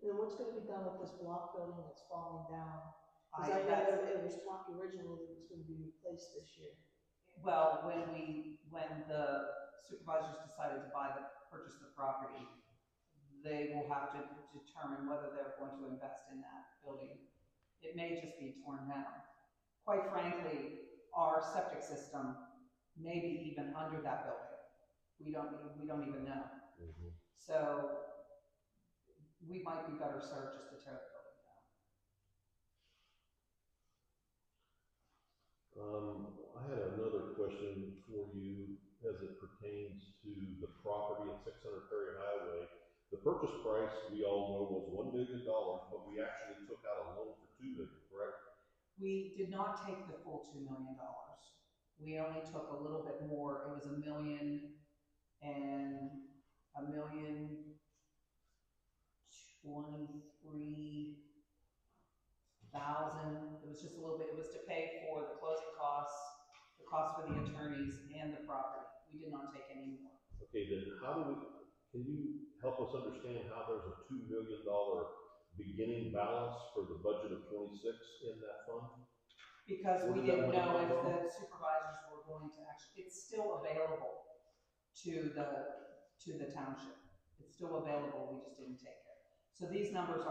And then what's gonna be done with this block building that's falling down? Cause I- I know that's- it was talked originally that it was gonna be replaced this year. Well, when the supervisors decided to purchase the property, they will have to determine whether they're going to invest in that building. It may just be torn down. Quite frankly, our septic system may be even under that building. We don't even know. Mhm. So we might be better served just to tear the building down. I had another question for you as it pertains to the property at 600 Perry Highway. The purchase price, we all know, was $1 million, but we actually took out a loan for $2 million, correct? We did not take the full $2 million. We only took a little bit more. It was $1 million and $1,023,000. It was just a little bit. It was to pay for the closing costs, the cost for the attorneys, and the property. We did not take any more. Okay, then can you help us understand how there's a $2 million beginning balance for the budget of 26 in that fund? Because Where we did that didn't money know come if from? the supervisors were going to it's still available to the township. It's still available, we just didn't take it. So these numbers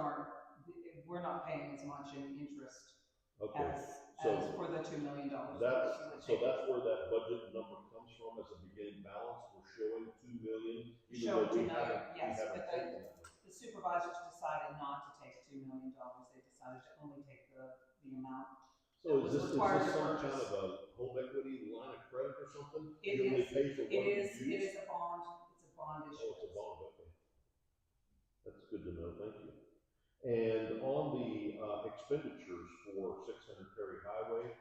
we're not paying as much in interest Okay, as so for the $2 million. that's where that budget number comes from as a beginning balance. We're showing 2 million. even Showing though we 2 million, haven't- we yes, haven't but taken that one. the supervisors decided not to take $2 million. They decided to only take the amount. So was is this required to some kind purchase. of a home equity line of credit or something? It You only is- pay for what you use? It is a bond. It's a bond issue. Oh, it's a bond, okay. That's good to know, thank you. And on the expenditures for 600 Perry Highway,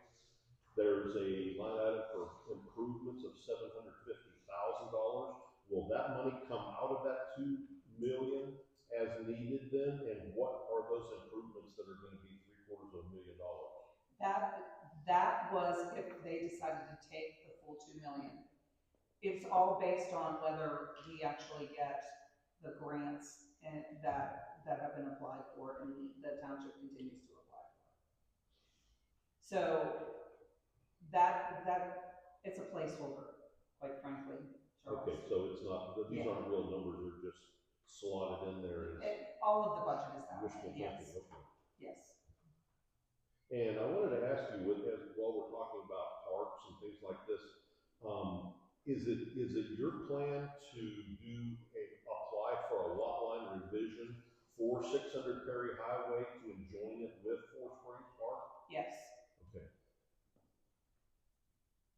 there's a line item for improvements of $750,000. Will that money come out of that 2 million as needed then? And what are those improvements that are gonna be $750,000? That was if they decided to take the full $2 million. It's all based on whether we actually get the grants and that have been applied for and the township continues to apply for. So that it's a placeholder, quite frankly, Charles. Okay, so it's not, these Yeah. aren't real numbers, they're just slotted in there as All of the budget is that wishful way, thinking, yes, okay. yes. And I wanted to ask you, while we're talking about parks and things like this, Is it your plan to apply for a lot line revision for 600 Perry Highway to join it with Four Springs Park? Yes. Okay.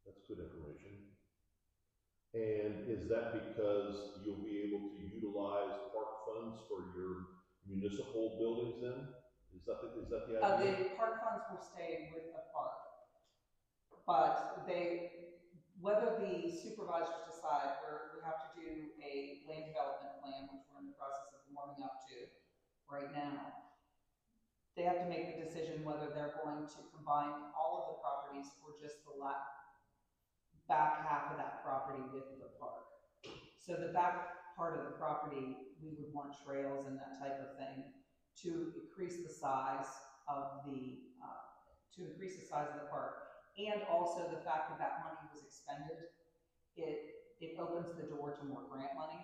That's good information. And is that because you'll be able to utilize park funds for your municipal buildings then? Is that the idea? The park funds will stay with the park, but whether the supervisors decide we have to do a land development plan, which we're in the process of warming up to right now, they have to make the decision whether they're going to combine all of the properties or just the back half of that property with the park. So the back part of the property, we would want trails and that type of thing to increase the size of the park. And also the fact that that money was expended, it opens the door to more grant money,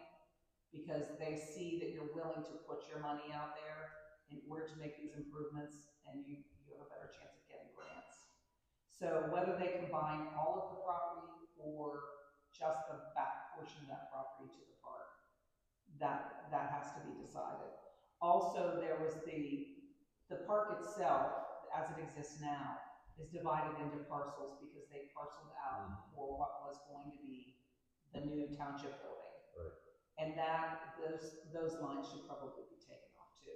because they see that you're willing to put your money out there in order to make these improvements, and you have a better chance of getting grants. So whether they combine all of the property or just the back portion of that property to the park, that has to be decided. Also, there was the park itself, as it exists now, is divided into parcels because they parceled out for what was going to be the new township building. Right. And those lines should probably be taken off too.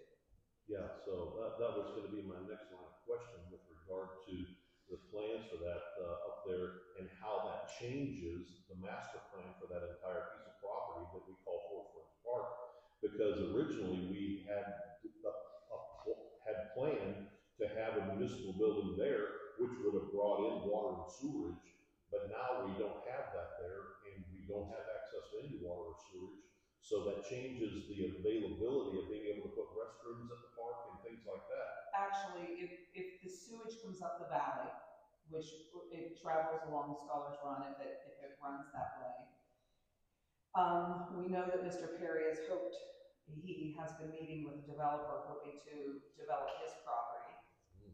Yeah, so that was gonna be my next line of question with regard to the plans for that up there and how that changes the master plan for that entire piece of property that we call Four Springs Park. Because originally we had planned to have a municipal building there, which would have brought in water and sewerage, but now we don't have that there, and we don't have access to any water or sewerage. So that changes the availability of being able to put restrooms at the park and things like that. Actually, if the sewage comes up the valley, which it travels along Scholars Run if it runs that way, we know that Mr. Perry has hoped, he has been meeting with the developer hoping to develop his property.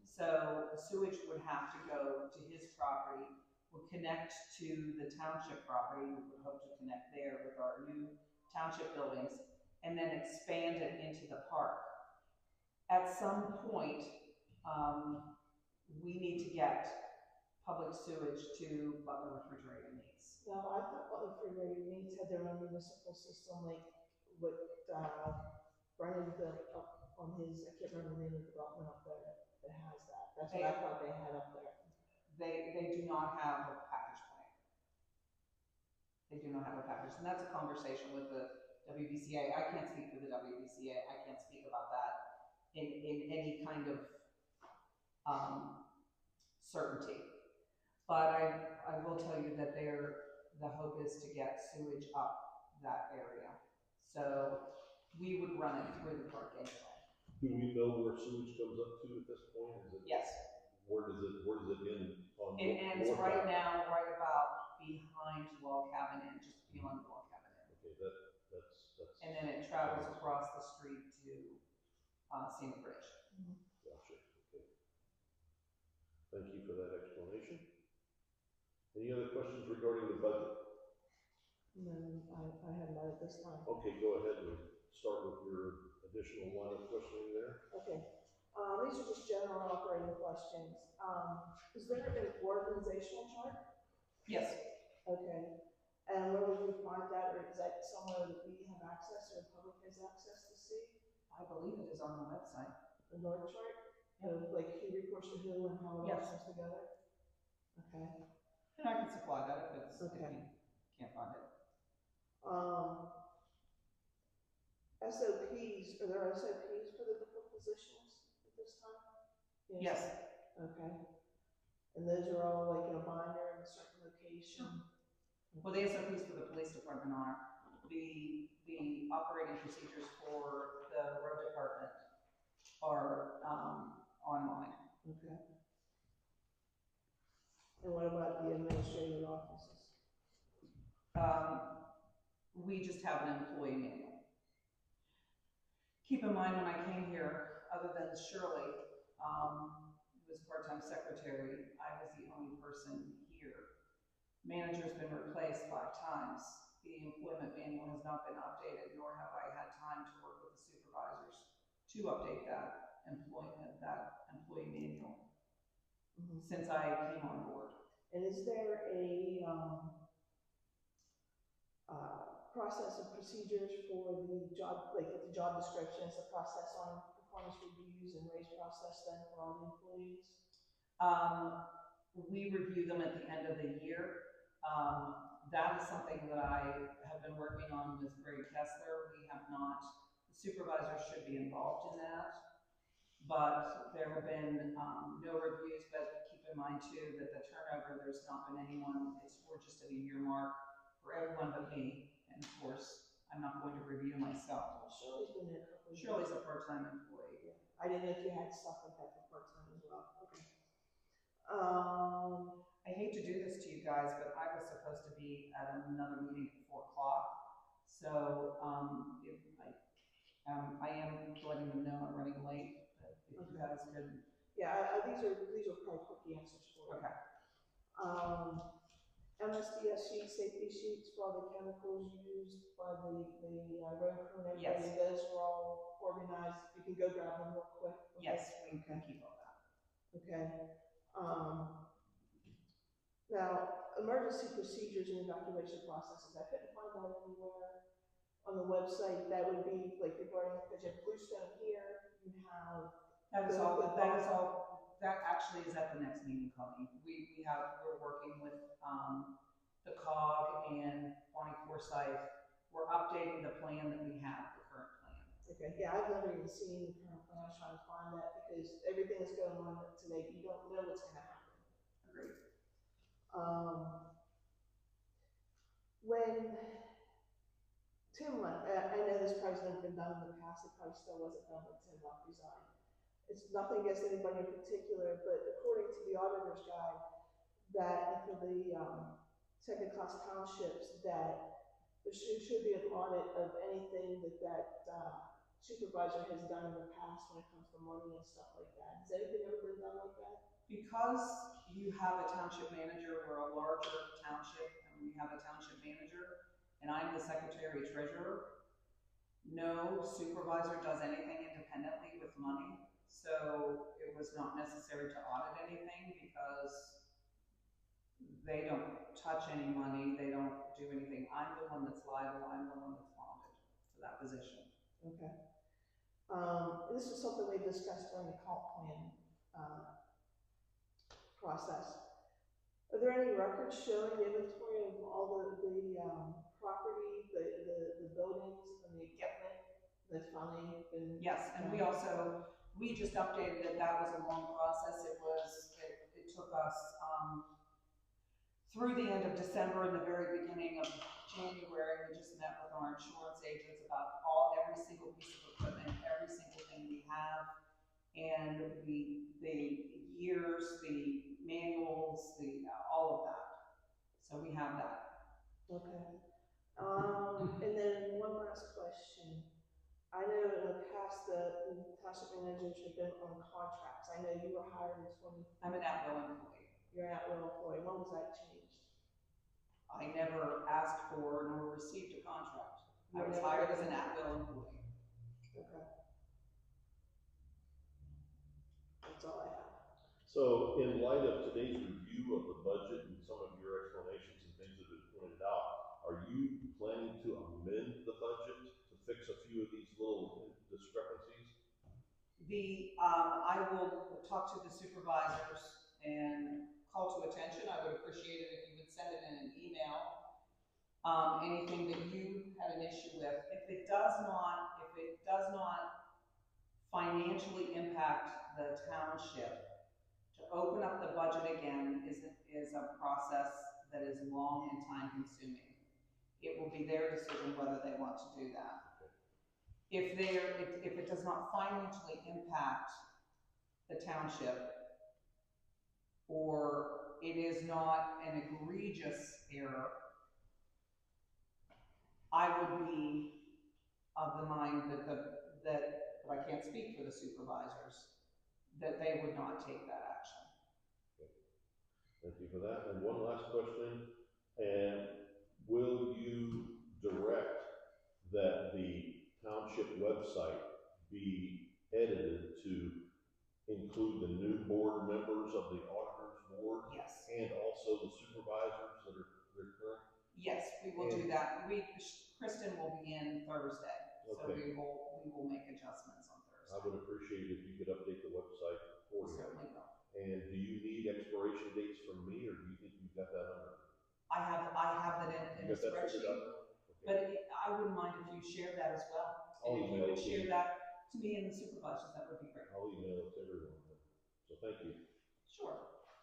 So the sewage would have to go to his property, would connect to the township property, we would hope to connect there with our new township buildings, and then expand it into the park. At some point, we need to get public sewage to Butler Refrigerator Needs. No, I thought Butler Refrigerator Needs had their own municipal system, like what Brennan built up on his, I can't remember the name of the development up there that has that. That's what I thought they had up there. They do not have a package plan. They do not have a package, and that's a conversation with the WBCA. I can't speak for the WBCA. I can't speak about that in any kind of certainty. But I will tell you that the hope is to get sewage up that area. So we would run it through the park anyway. Do we know where sewage comes up to at this point? Yes. Where does it end on? It ends right now, right about behind Log Cabin Inn, just beyond Log Cabin Inn. Okay, that's. And then it travels across the street to Scenic Bridge. Gotcha, okay. Thank you for that explanation. Any other questions regarding the budget? No, I have none at this time. Okay, go ahead and start with your additional line of questioning there. Okay, these are just general operating questions. Is there an organizational chart? Yes. Okay, and where would we find that, or is that somewhere that we have access or the public has access to see? I believe it is on the website. The North chart? Like who reports to who and how it all Yes. comes together? Okay. And I can supply that if Okay. you can't find it. SOPs, are there SOPs for the different positions at this time? Yes. Okay. And those are all like in a binder in a certain location? Well, the SOPs for the police department are, the operating procedures for the road department are online. Okay. And what about the administrative offices? We just have an employee manual. Keep in mind, when I came here, other than Shirley, who was part-time secretary, I was the only person here manager's been replaced 5 times. The employment manual has not been updated, nor have I had time to work with the supervisors to update that employee manual since I came on board. And is there a, process and procedures for the job, like with the job description, is the process on performance reviews and raise process then for all the employees? We review them at the end of the year. That is something that I have been working on with Greg Kessler. We have not, the supervisors should be involved in that, but there have been no reviews, but keep in mind too that the turnover, there's not been anyone, we're just at a year mark for everyone but me. And of course, I'm not going to review myself. Shirley's been there a couple of years. Shirley's a part-time employee. Yeah. I didn't know if you had stuff like that for part-time as well. Okay. I hate to do this to you guys, but I was supposed to be at another meeting at 4 o'clock. So, I am letting them know I'm running late, but if you guys could. Yeah, these are probably quick answers for you. Okay. MSDS sheets, safety sheets for all the chemicals used by the road crew and Yes. everybody, those are all organized. You can go grab them real quick. Okay? Yes, we can keep all that. Okay. Now, emergency procedures and evacuation processes, I couldn't find that anywhere on the website. That would be like regarding, because you have Bluestone here, you have. That actually is at the next meeting, Connie. We're working with, the COG and Bonnie Forsyth. We're updating the plan that we have, the current plan. Okay, yeah, I've never even seen the current plan. I was trying to find that because everything that's going on today, you don't know what's gonna happen. Agreed. When Tim left, I know this probably hasn't been done in the past, it probably still wasn't done when Tim left, resigned. It's nothing against anybody in particular, but according to the auditor's guide, that for the second-class townships, that there should be an audit of anything that supervisor has done in the past when it comes to money and stuff like that. Has anything ever been done like that? Because you have a township manager, we're a larger township, and we have a township manager, and I'm the secretary treasurer, no supervisor does anything independently with money. So it was not necessary to audit anything because they don't touch any money, they don't do anything. I'm the one that's liable, I'm the one that's bonded for that position. Okay. This is something we discussed during the comp plan process. Are there any records showing the inventory of all the property, the buildings and the equipment that's finally been? Yes, and we just updated it. That was a long process. It took us through the end of December and the very beginning of January. We just met with our insurance agents about every single piece of equipment, every single thing we have, and the years, the manuals, all of that. So we have that. Okay. And then one last question. I know in the past the township managers have been on contracts. I know you were hired in I'm an at-will employee. You're an at-will employee. When was that changed? I never asked for nor received a contract. I was hired as an at-will employee. Okay. That's all I have. So in light of today's review of the budget and some of your explanations and things that have been pointed out, are you planning to amend the budget to fix a few of these little discrepancies? I will talk to the supervisors and call to attention. I would appreciate it if you would send it in an email. Anything that you had an issue with. If it does not financially impact the township, to open up the budget again is a process that is long and time consuming. It will be their decision whether they want to do that. If it does not financially impact the township, or it is not an egregious error, I would be of the mind that I can't speak for the supervisors, that they would not take that action. Thank you for that. And one last question. And will you direct that the township website be edited to include the new board members of the auditors board Yes, and also the supervisors that are current? yes, we will do that. Kristen will be in Thursday, so Okay. we will make adjustments on Thursday. I would appreciate it if you could update the website We accordingly. certainly will. And do you need expiration dates from me, or do you think you've got that under? I have that in You a got that figured spreadsheet, out? but Okay. I wouldn't mind if you shared that as well. I'll And if you email would it to share you. that to me and the supervisors, that would be great. I'll email it to everyone then. So thank you. Sure.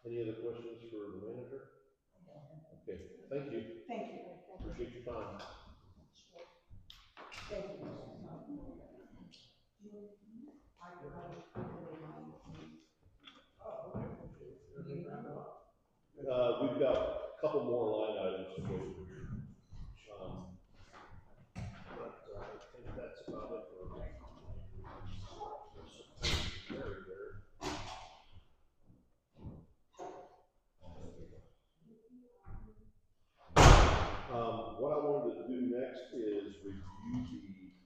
Any other questions for the manager? Okay, thank you. Thank you. Appreciate your time. Thank you. We've got a couple more line items to go through here. But I think that's about it for Mary there. What I wanted to do next is review the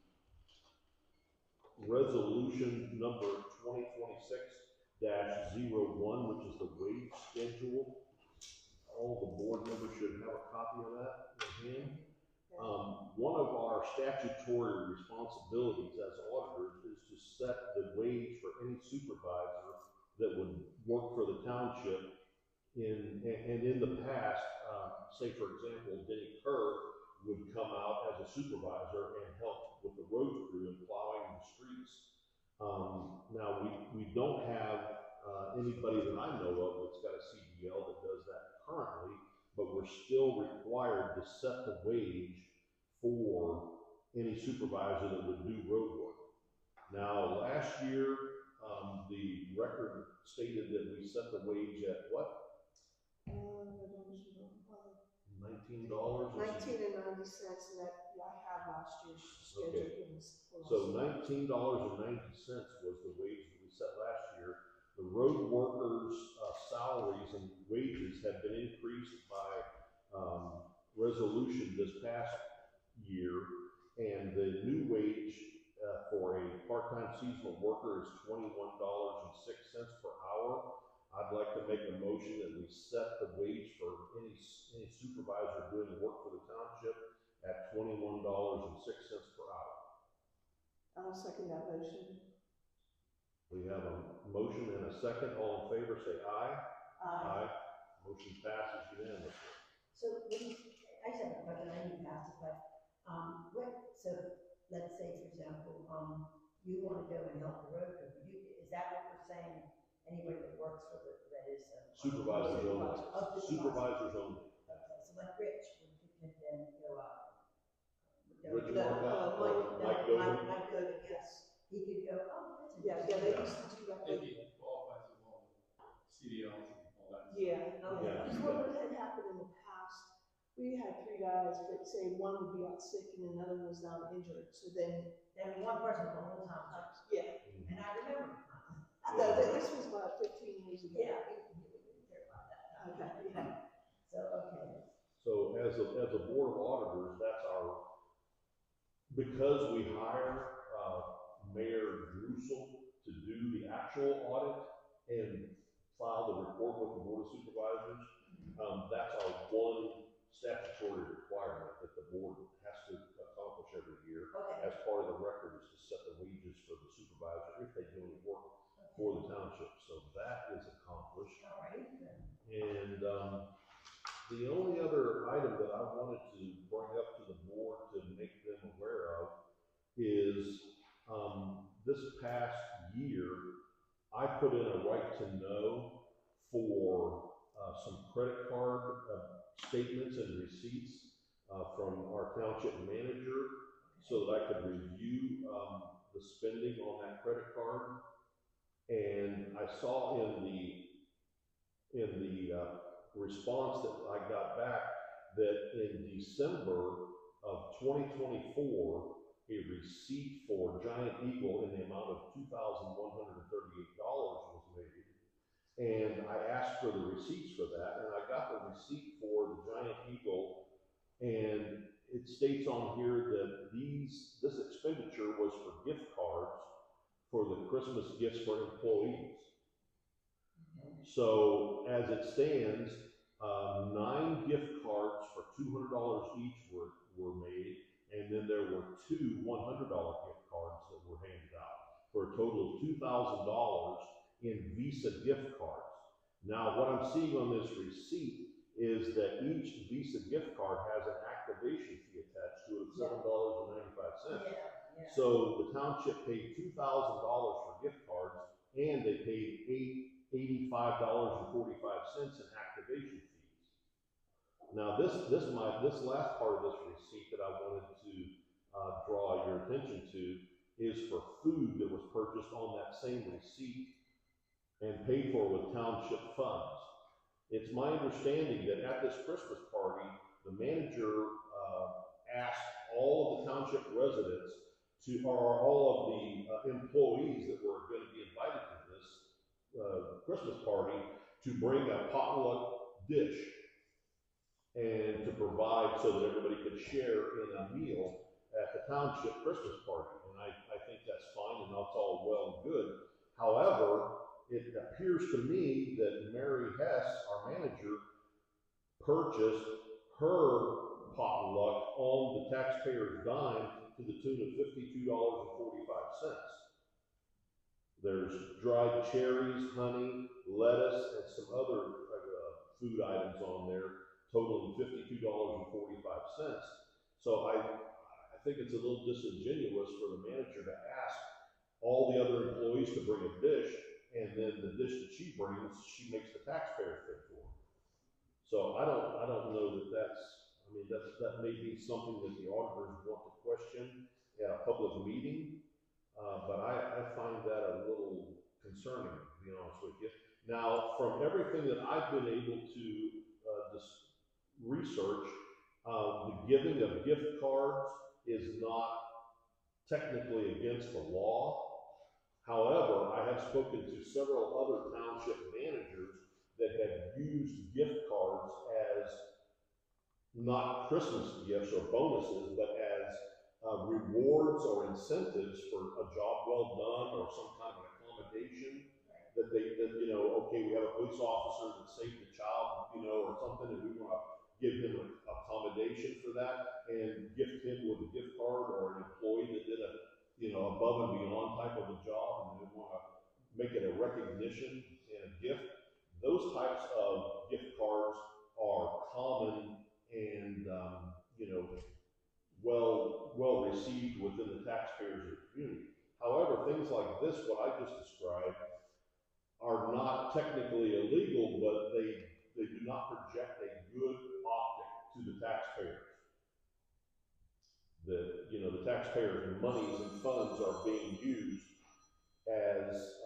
resolution number 2026-01, which is the wage schedule. All the board members should have a copy of that in hand. One of our statutory responsibilities as auditors is to set the wage for any supervisor that would work for the township. In the past, say for example, Denny Kerr would come out as a supervisor and help with the road crew and plowing the streets. Now we don't have anybody that I know of that's got a CDL that does that currently, but we're still required to set the wage for any supervisor that would do road work. Now, last year, the record stated that we set the wage at what? $19? $19.90, and that, I have last year's schedule. Okay. So $19.90 was the wage that we set last year. The road workers' salaries and wages have been increased by resolution this past year, and the new wage for a part-time seasonal worker is $21.06 per hour. I'd like to make a motion that we set the wage for any supervisor doing work for the township at $21.06 per hour. I'll second that motion. We have a motion and a second. All in favor, say aye. Aye. Motion passes unanimously. So, I just have a question, I need to ask it, but, so, let's say, for example, you wanna go and help the road crew, is that what we're saying? Anybody that works for that is, Supervisors only. Of the Supervisors only. Okay, so like Rich, could then go up. Rich No, Mike Goodwin. Mike Goodwin, yes, he could go, oh, that's Yeah, they interesting. used to do that. If he qualifies with all the CDLs and all that. Yeah, Okay. Yeah. because what had happened in the past, we had 3 guys, but say one would be out sick and another was not injured, so then, There was one person the whole time, yeah. and I remember. No, this was about 15 years ago. Yeah, he didn't care about that. Okay, yeah. So, okay. So as a board of auditors, that's because we hire Mayor Drusel to do the actual audit and file the report with the board of supervisors, that's our one statutory requirement that the board has to accomplish every year. Okay. As part of the record is to set the wages for the supervisor if they do any work for the township. So that is accomplished. All right. And the only other item that I wanted to bring up to the board to make them aware of is this past year, I put in a right to know for some credit card statements and receipts from our township manager so that I could review the spending on that credit card. And I saw in the response that I got back that in December of 2024, a receipt for Giant Eagle in the amount of $2,138 was made. And I asked for the receipts for that, and I got the receipt for the Giant Eagle, and it states on here that this expenditure was for gift cards for the Christmas gifts for employees. So as it stands, 9 gift cards for $200 each were made, and then there were 2 $100 gift cards that were handed out for a total of $2,000 in Visa gift cards. Now, what I'm seeing on this receipt is that each Visa gift card has an activation fee attached to it of $7.95. Yeah. So the township paid $2,000 for gift cards, and they paid $85.45 in activation fees. Now, this last part of this receipt that I wanted to draw your attention to is for food that was purchased on that same receipt and paid for with township funds. It's my understanding that at this Christmas party, the manager asked all of the township residents or all of the employees that were going to be invited to this Christmas party to bring a potluck dish and to provide so that everybody could share in a meal at the township Christmas party. And I think that's fine and that's all well and good. However, it appears to me that Mary Hess, our manager, purchased her potluck on the taxpayer's dime to the tune of $52.45. There's dried cherries, honey, lettuce, and some other food items on there, totaling $52.45. So I think it's a little disingenuous for the manager to ask all the other employees to bring a dish, and then the dish that she brings, she makes the taxpayers pay for. So I don't know that that may be something that the auditors want to question at a public meeting, but I find that a little concerning, to be honest with you. Now, from everything that I've been able to research, the giving of gift cards is not technically against the law. However, I have spoken to several other township managers that have used gift cards as not Christmas gifts or bonuses, but as rewards or incentives for a job well done or some kind of accommodation that okay, we have a police officer that saved a child, or something, and we want to give him an accommodation for that and gift him with a gift card, or an employee that did a above and beyond type of a job, and they want to make it a recognition and a gift. Those types of gift cards are common and well received within the taxpayers of the community. However, things like this, what I just described, are not technically illegal, but they do not project a good optic to the taxpayers. The taxpayers' monies and funds are being used as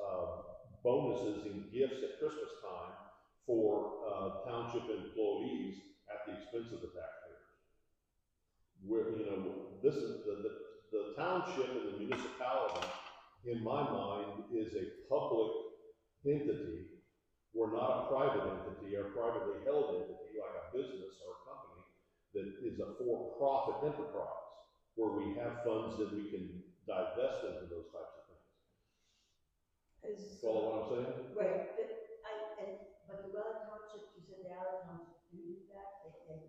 bonuses and gifts at Christmas time for township employees at the expense of the taxpayers. Where this is the township and the municipality, in my mind, is a public entity. We're not a private entity or privately held entity like a business or a company that is a for-profit enterprise, where we have funds that we can divest into those types of things. Follow what I'm saying? Right, but the other townships, you said the other townships do that?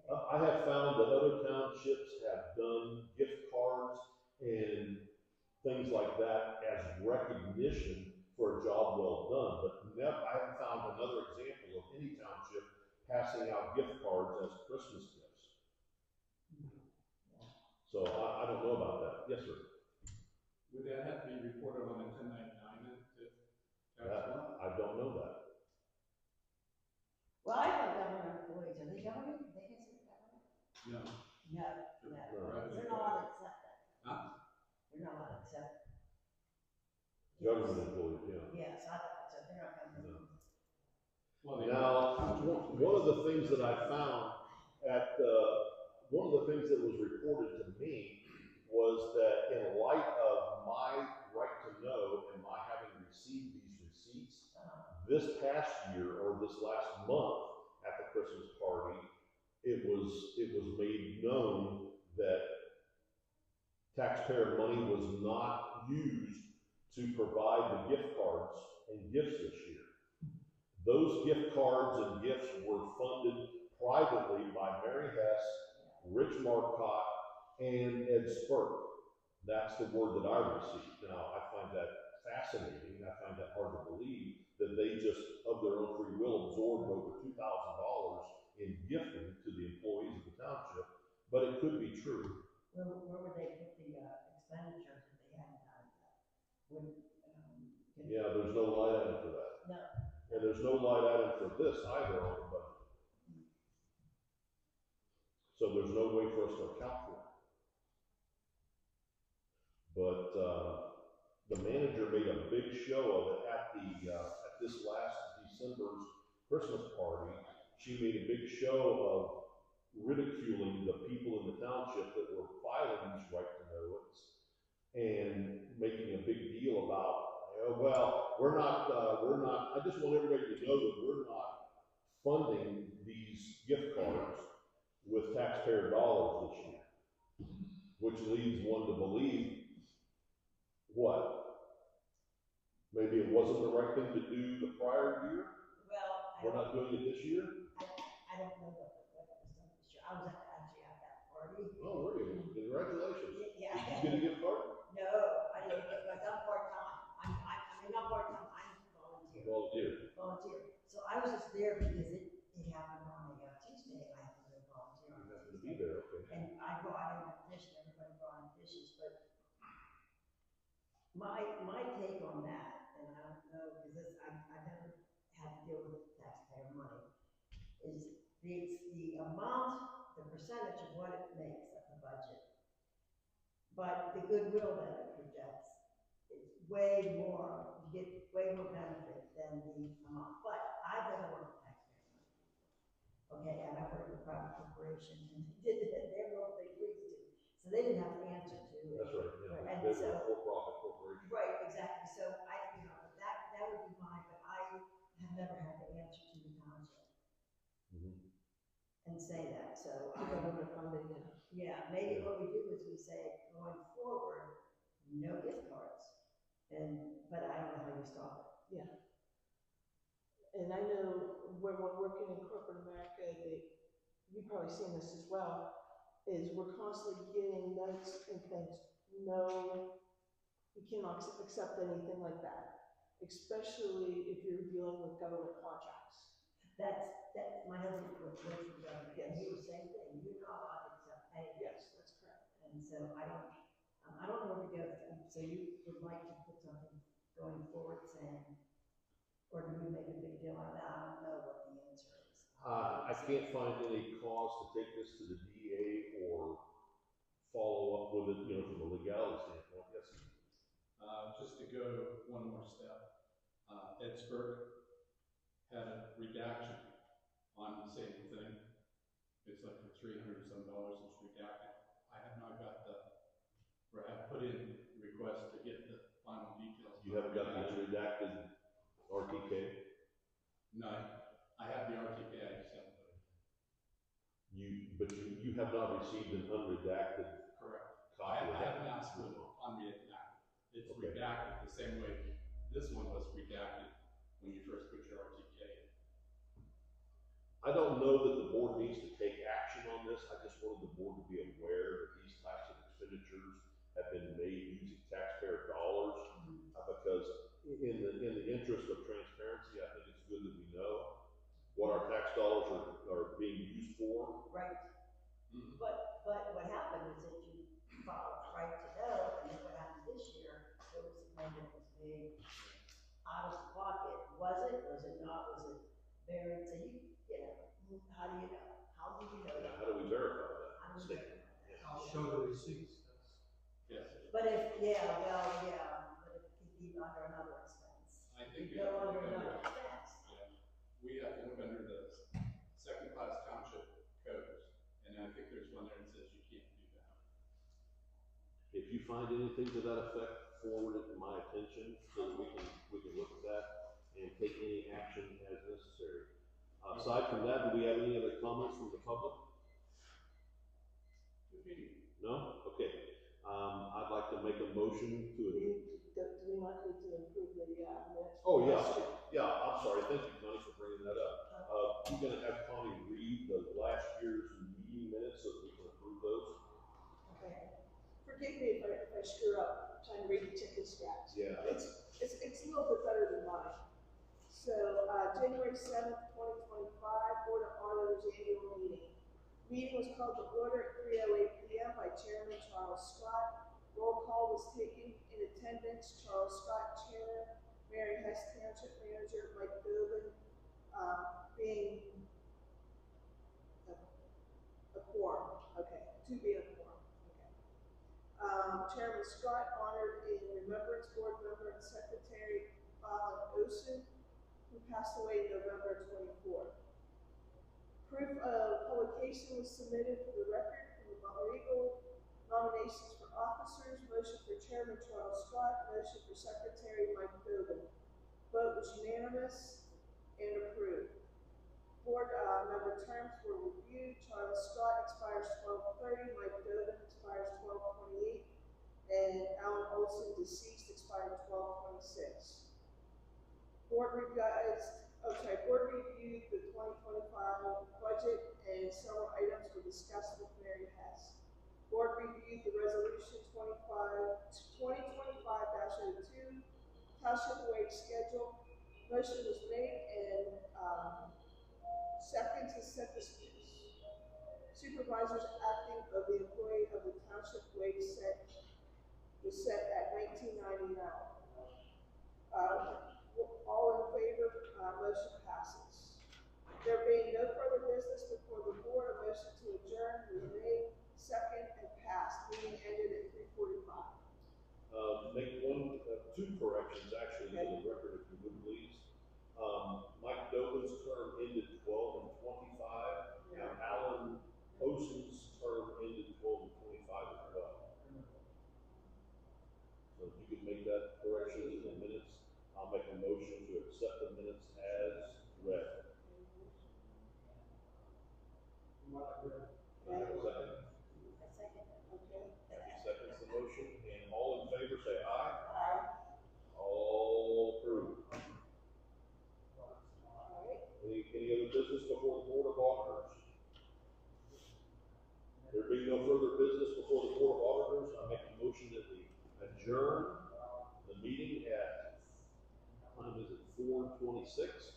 I have found that other townships have done gift cards and things like that as recognition for a job well done, but I haven't found another example of any township passing out gift cards as Christmas gifts. So I don't know about that. Yes, sir. Would that have to be reported on a 1099 then? I don't know that. Well, I thought government employees, are they government? They consider government? No. No. They're not allowed to accept that. Huh? They're not allowed to accept it. Government employees, yeah. Yes, I thought so. They're not government. Well, Now, one of the things that I found one of the things that was reported to me was that in light of my right to know and my having received these receipts, this this past year, or this last month, at the Christmas party, it was made known that taxpayer money was not used to provide the gift cards and gifts this year. Those gift cards and gifts were funded privately by Mary Hess, Rich Marcotte, and Ed Spurk. That's the word that I received. Now, I find that fascinating. I find that hard to believe that they just, of their own free will, absorbed over $2,000 in gifting to the employees of the township, but it could be true. Where would they put the expenditures if they hadn't done that? Yeah, there's no line item for that. No. And there's no line item for this either on the budget. So there's no way for us to account for it. But the manager made a big show of it at this last December's Christmas party. She made a big show of ridiculing the people in the township that were filing these right to know it's and making a big deal about, well, we're not, I just want everybody to know that we're not funding these gift cards with taxpayer dollars this year, which leads one to believe what? Maybe it wasn't the right thing to do the prior year? Well, We're not doing it this year? I don't know what was done this year. I was actually at that party. Oh, were you? Congratulations. Yeah. Did you get a gift card? No, I didn't, because I'm part-time. I'm not part-time, I'm volunteer. Volunteer. So I was just there because it happened on a Tuesday, I happened to volunteer on You happened to Tuesday. be there, okay. And I brought in a fish, and everybody brought in fishes, but my take on that, and I don't know, because I've never had to deal with taxpayer money, is the amount, the percentage of what it makes of the budget. But the goodwill that it projects is way more, you get way more benefit than the amount. But I've never worked with taxpayer money before. Okay, and I worked with a private corporation, and they did it, they were they pleased to. So they didn't have to answer to it. That's right, yeah. And They so- were a for-profit corporation. Right, exactly. So that would be mine, but I have never had to answer to the township and say that. So Government funding, yeah, maybe what we do is we say, going forward, no gift cards. But I don't know how you stop it. yeah. And I know when we're working in corporate America, you've probably seen this as well, is we're constantly getting notes and things, no, you cannot accept anything like that, especially if you're dealing with government contracts. That's my husband was working for government, and he was saying thing, you're not allowed to accept anything. Yes, that's correct. And so I don't know where to go. So you would like to put something going forward saying, or do we make a big deal out of that? I don't know what the answer is. I can't find any cause to take this to the DA or follow up with it, from a legality standpoint. Yes. Just to go one more step, Ed Spurk had a redaction on the same thing. It's like for $300 some it's redacted. I have not got or have put in request to get the final details. You haven't got the unredacted RTK? No, I have the RTK, I just haven't put it. But you have not received an unredacted Correct. copy of I that? haven't asked for it unredacted. It's Okay. redacted the same way this one was redacted when you first put your RTK in. I don't know that the board needs to take action on this. I just wanted the board to be aware that these types of expenditures have been made using taxpayer dollars. Because in the interest of transparency, I think it's good that we know what our tax dollars are being used for. Right. But what happened is that you filed right to know, and then what happened this year, there was some kind of this big out of pocket. Was it not? Was it buried? So how do you know? How do you know that? How do we verify that? How do you verify that? Show the receipts. Yes. But if it could be under another expense. I think You we have go to under look another under, expense. we have to look under the second-class township codes, and I think there's one there that says you can't do that. If you find anything to that effect, forward it to my attention so that we can look at that. and take any action as necessary. Aside from that, do we have any other comments from the public? Good meeting. No? Okay. I'd like to make a motion to adjourn. Do we not need to improve the minutes? Oh, yeah, I'm sorry, thank you, Connie, for bringing that up. I'm gonna have Connie read the last year's meeting minutes so that we can approve those. Okay. Forgive me if I screw up trying to read the chicken scratch. Yeah. It's a little bit better than mine. So, January 7th, 2025, Board of Auditors Annual Meeting. Meeting was called to order at 3:08 p.m. by Chairman Charles Scott. Roll call was taken in attendance. Charles Scott, Chairman, Mary Hess, Township Manager, Mike Dovin, being a quorum. Okay, to be a quorum. Okay. Chairman Scott honored in remembrance board member and secretary Alan Osen, who passed away November 24th. Proof of publication was submitted for the record from the Mother Eagle. Nominations for officers, motion for Chairman Charles Scott, motion for Secretary Mike Dovin. Vote was unanimous and approved. Board member terms were reviewed. Charles Scott expires 12/30, Mike Dovin expires 12/28, and Alan Olson, deceased, expired 12/26. Board reviewed the 2025 budget, and several items were discussed with Mary Hess. Board reviewed the resolution 2025-02, Township wage schedule. Motion was made and second to set the supervisor's acting of the employee of the township wage was set at $19.90 an hour. All in favor, motion passes. There being no further business before the board, a motion to adjourn was made, second, and passed. Meeting ended at 3:45. Make two corrections actually in the record, if you would please. Mike Dovin's term ended 12/25, and Alan Osen's term ended 12/25 as well. So if you could make that correction in the minutes, I'll make a motion to accept the minutes as read. Can I have a second? Okay. Becky seconds the motion, and all in favor say aye. Aye. All approved. All right. Any other business before the Board of Auditors? There being no further business before the Board of Auditors, I make a motion that we adjourn the meeting at, what time is it, 4:26?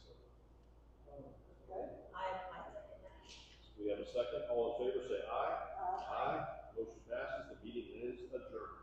Okay. We have a second. All in favor say aye. Aye. Motion passes. The meeting is adjourned.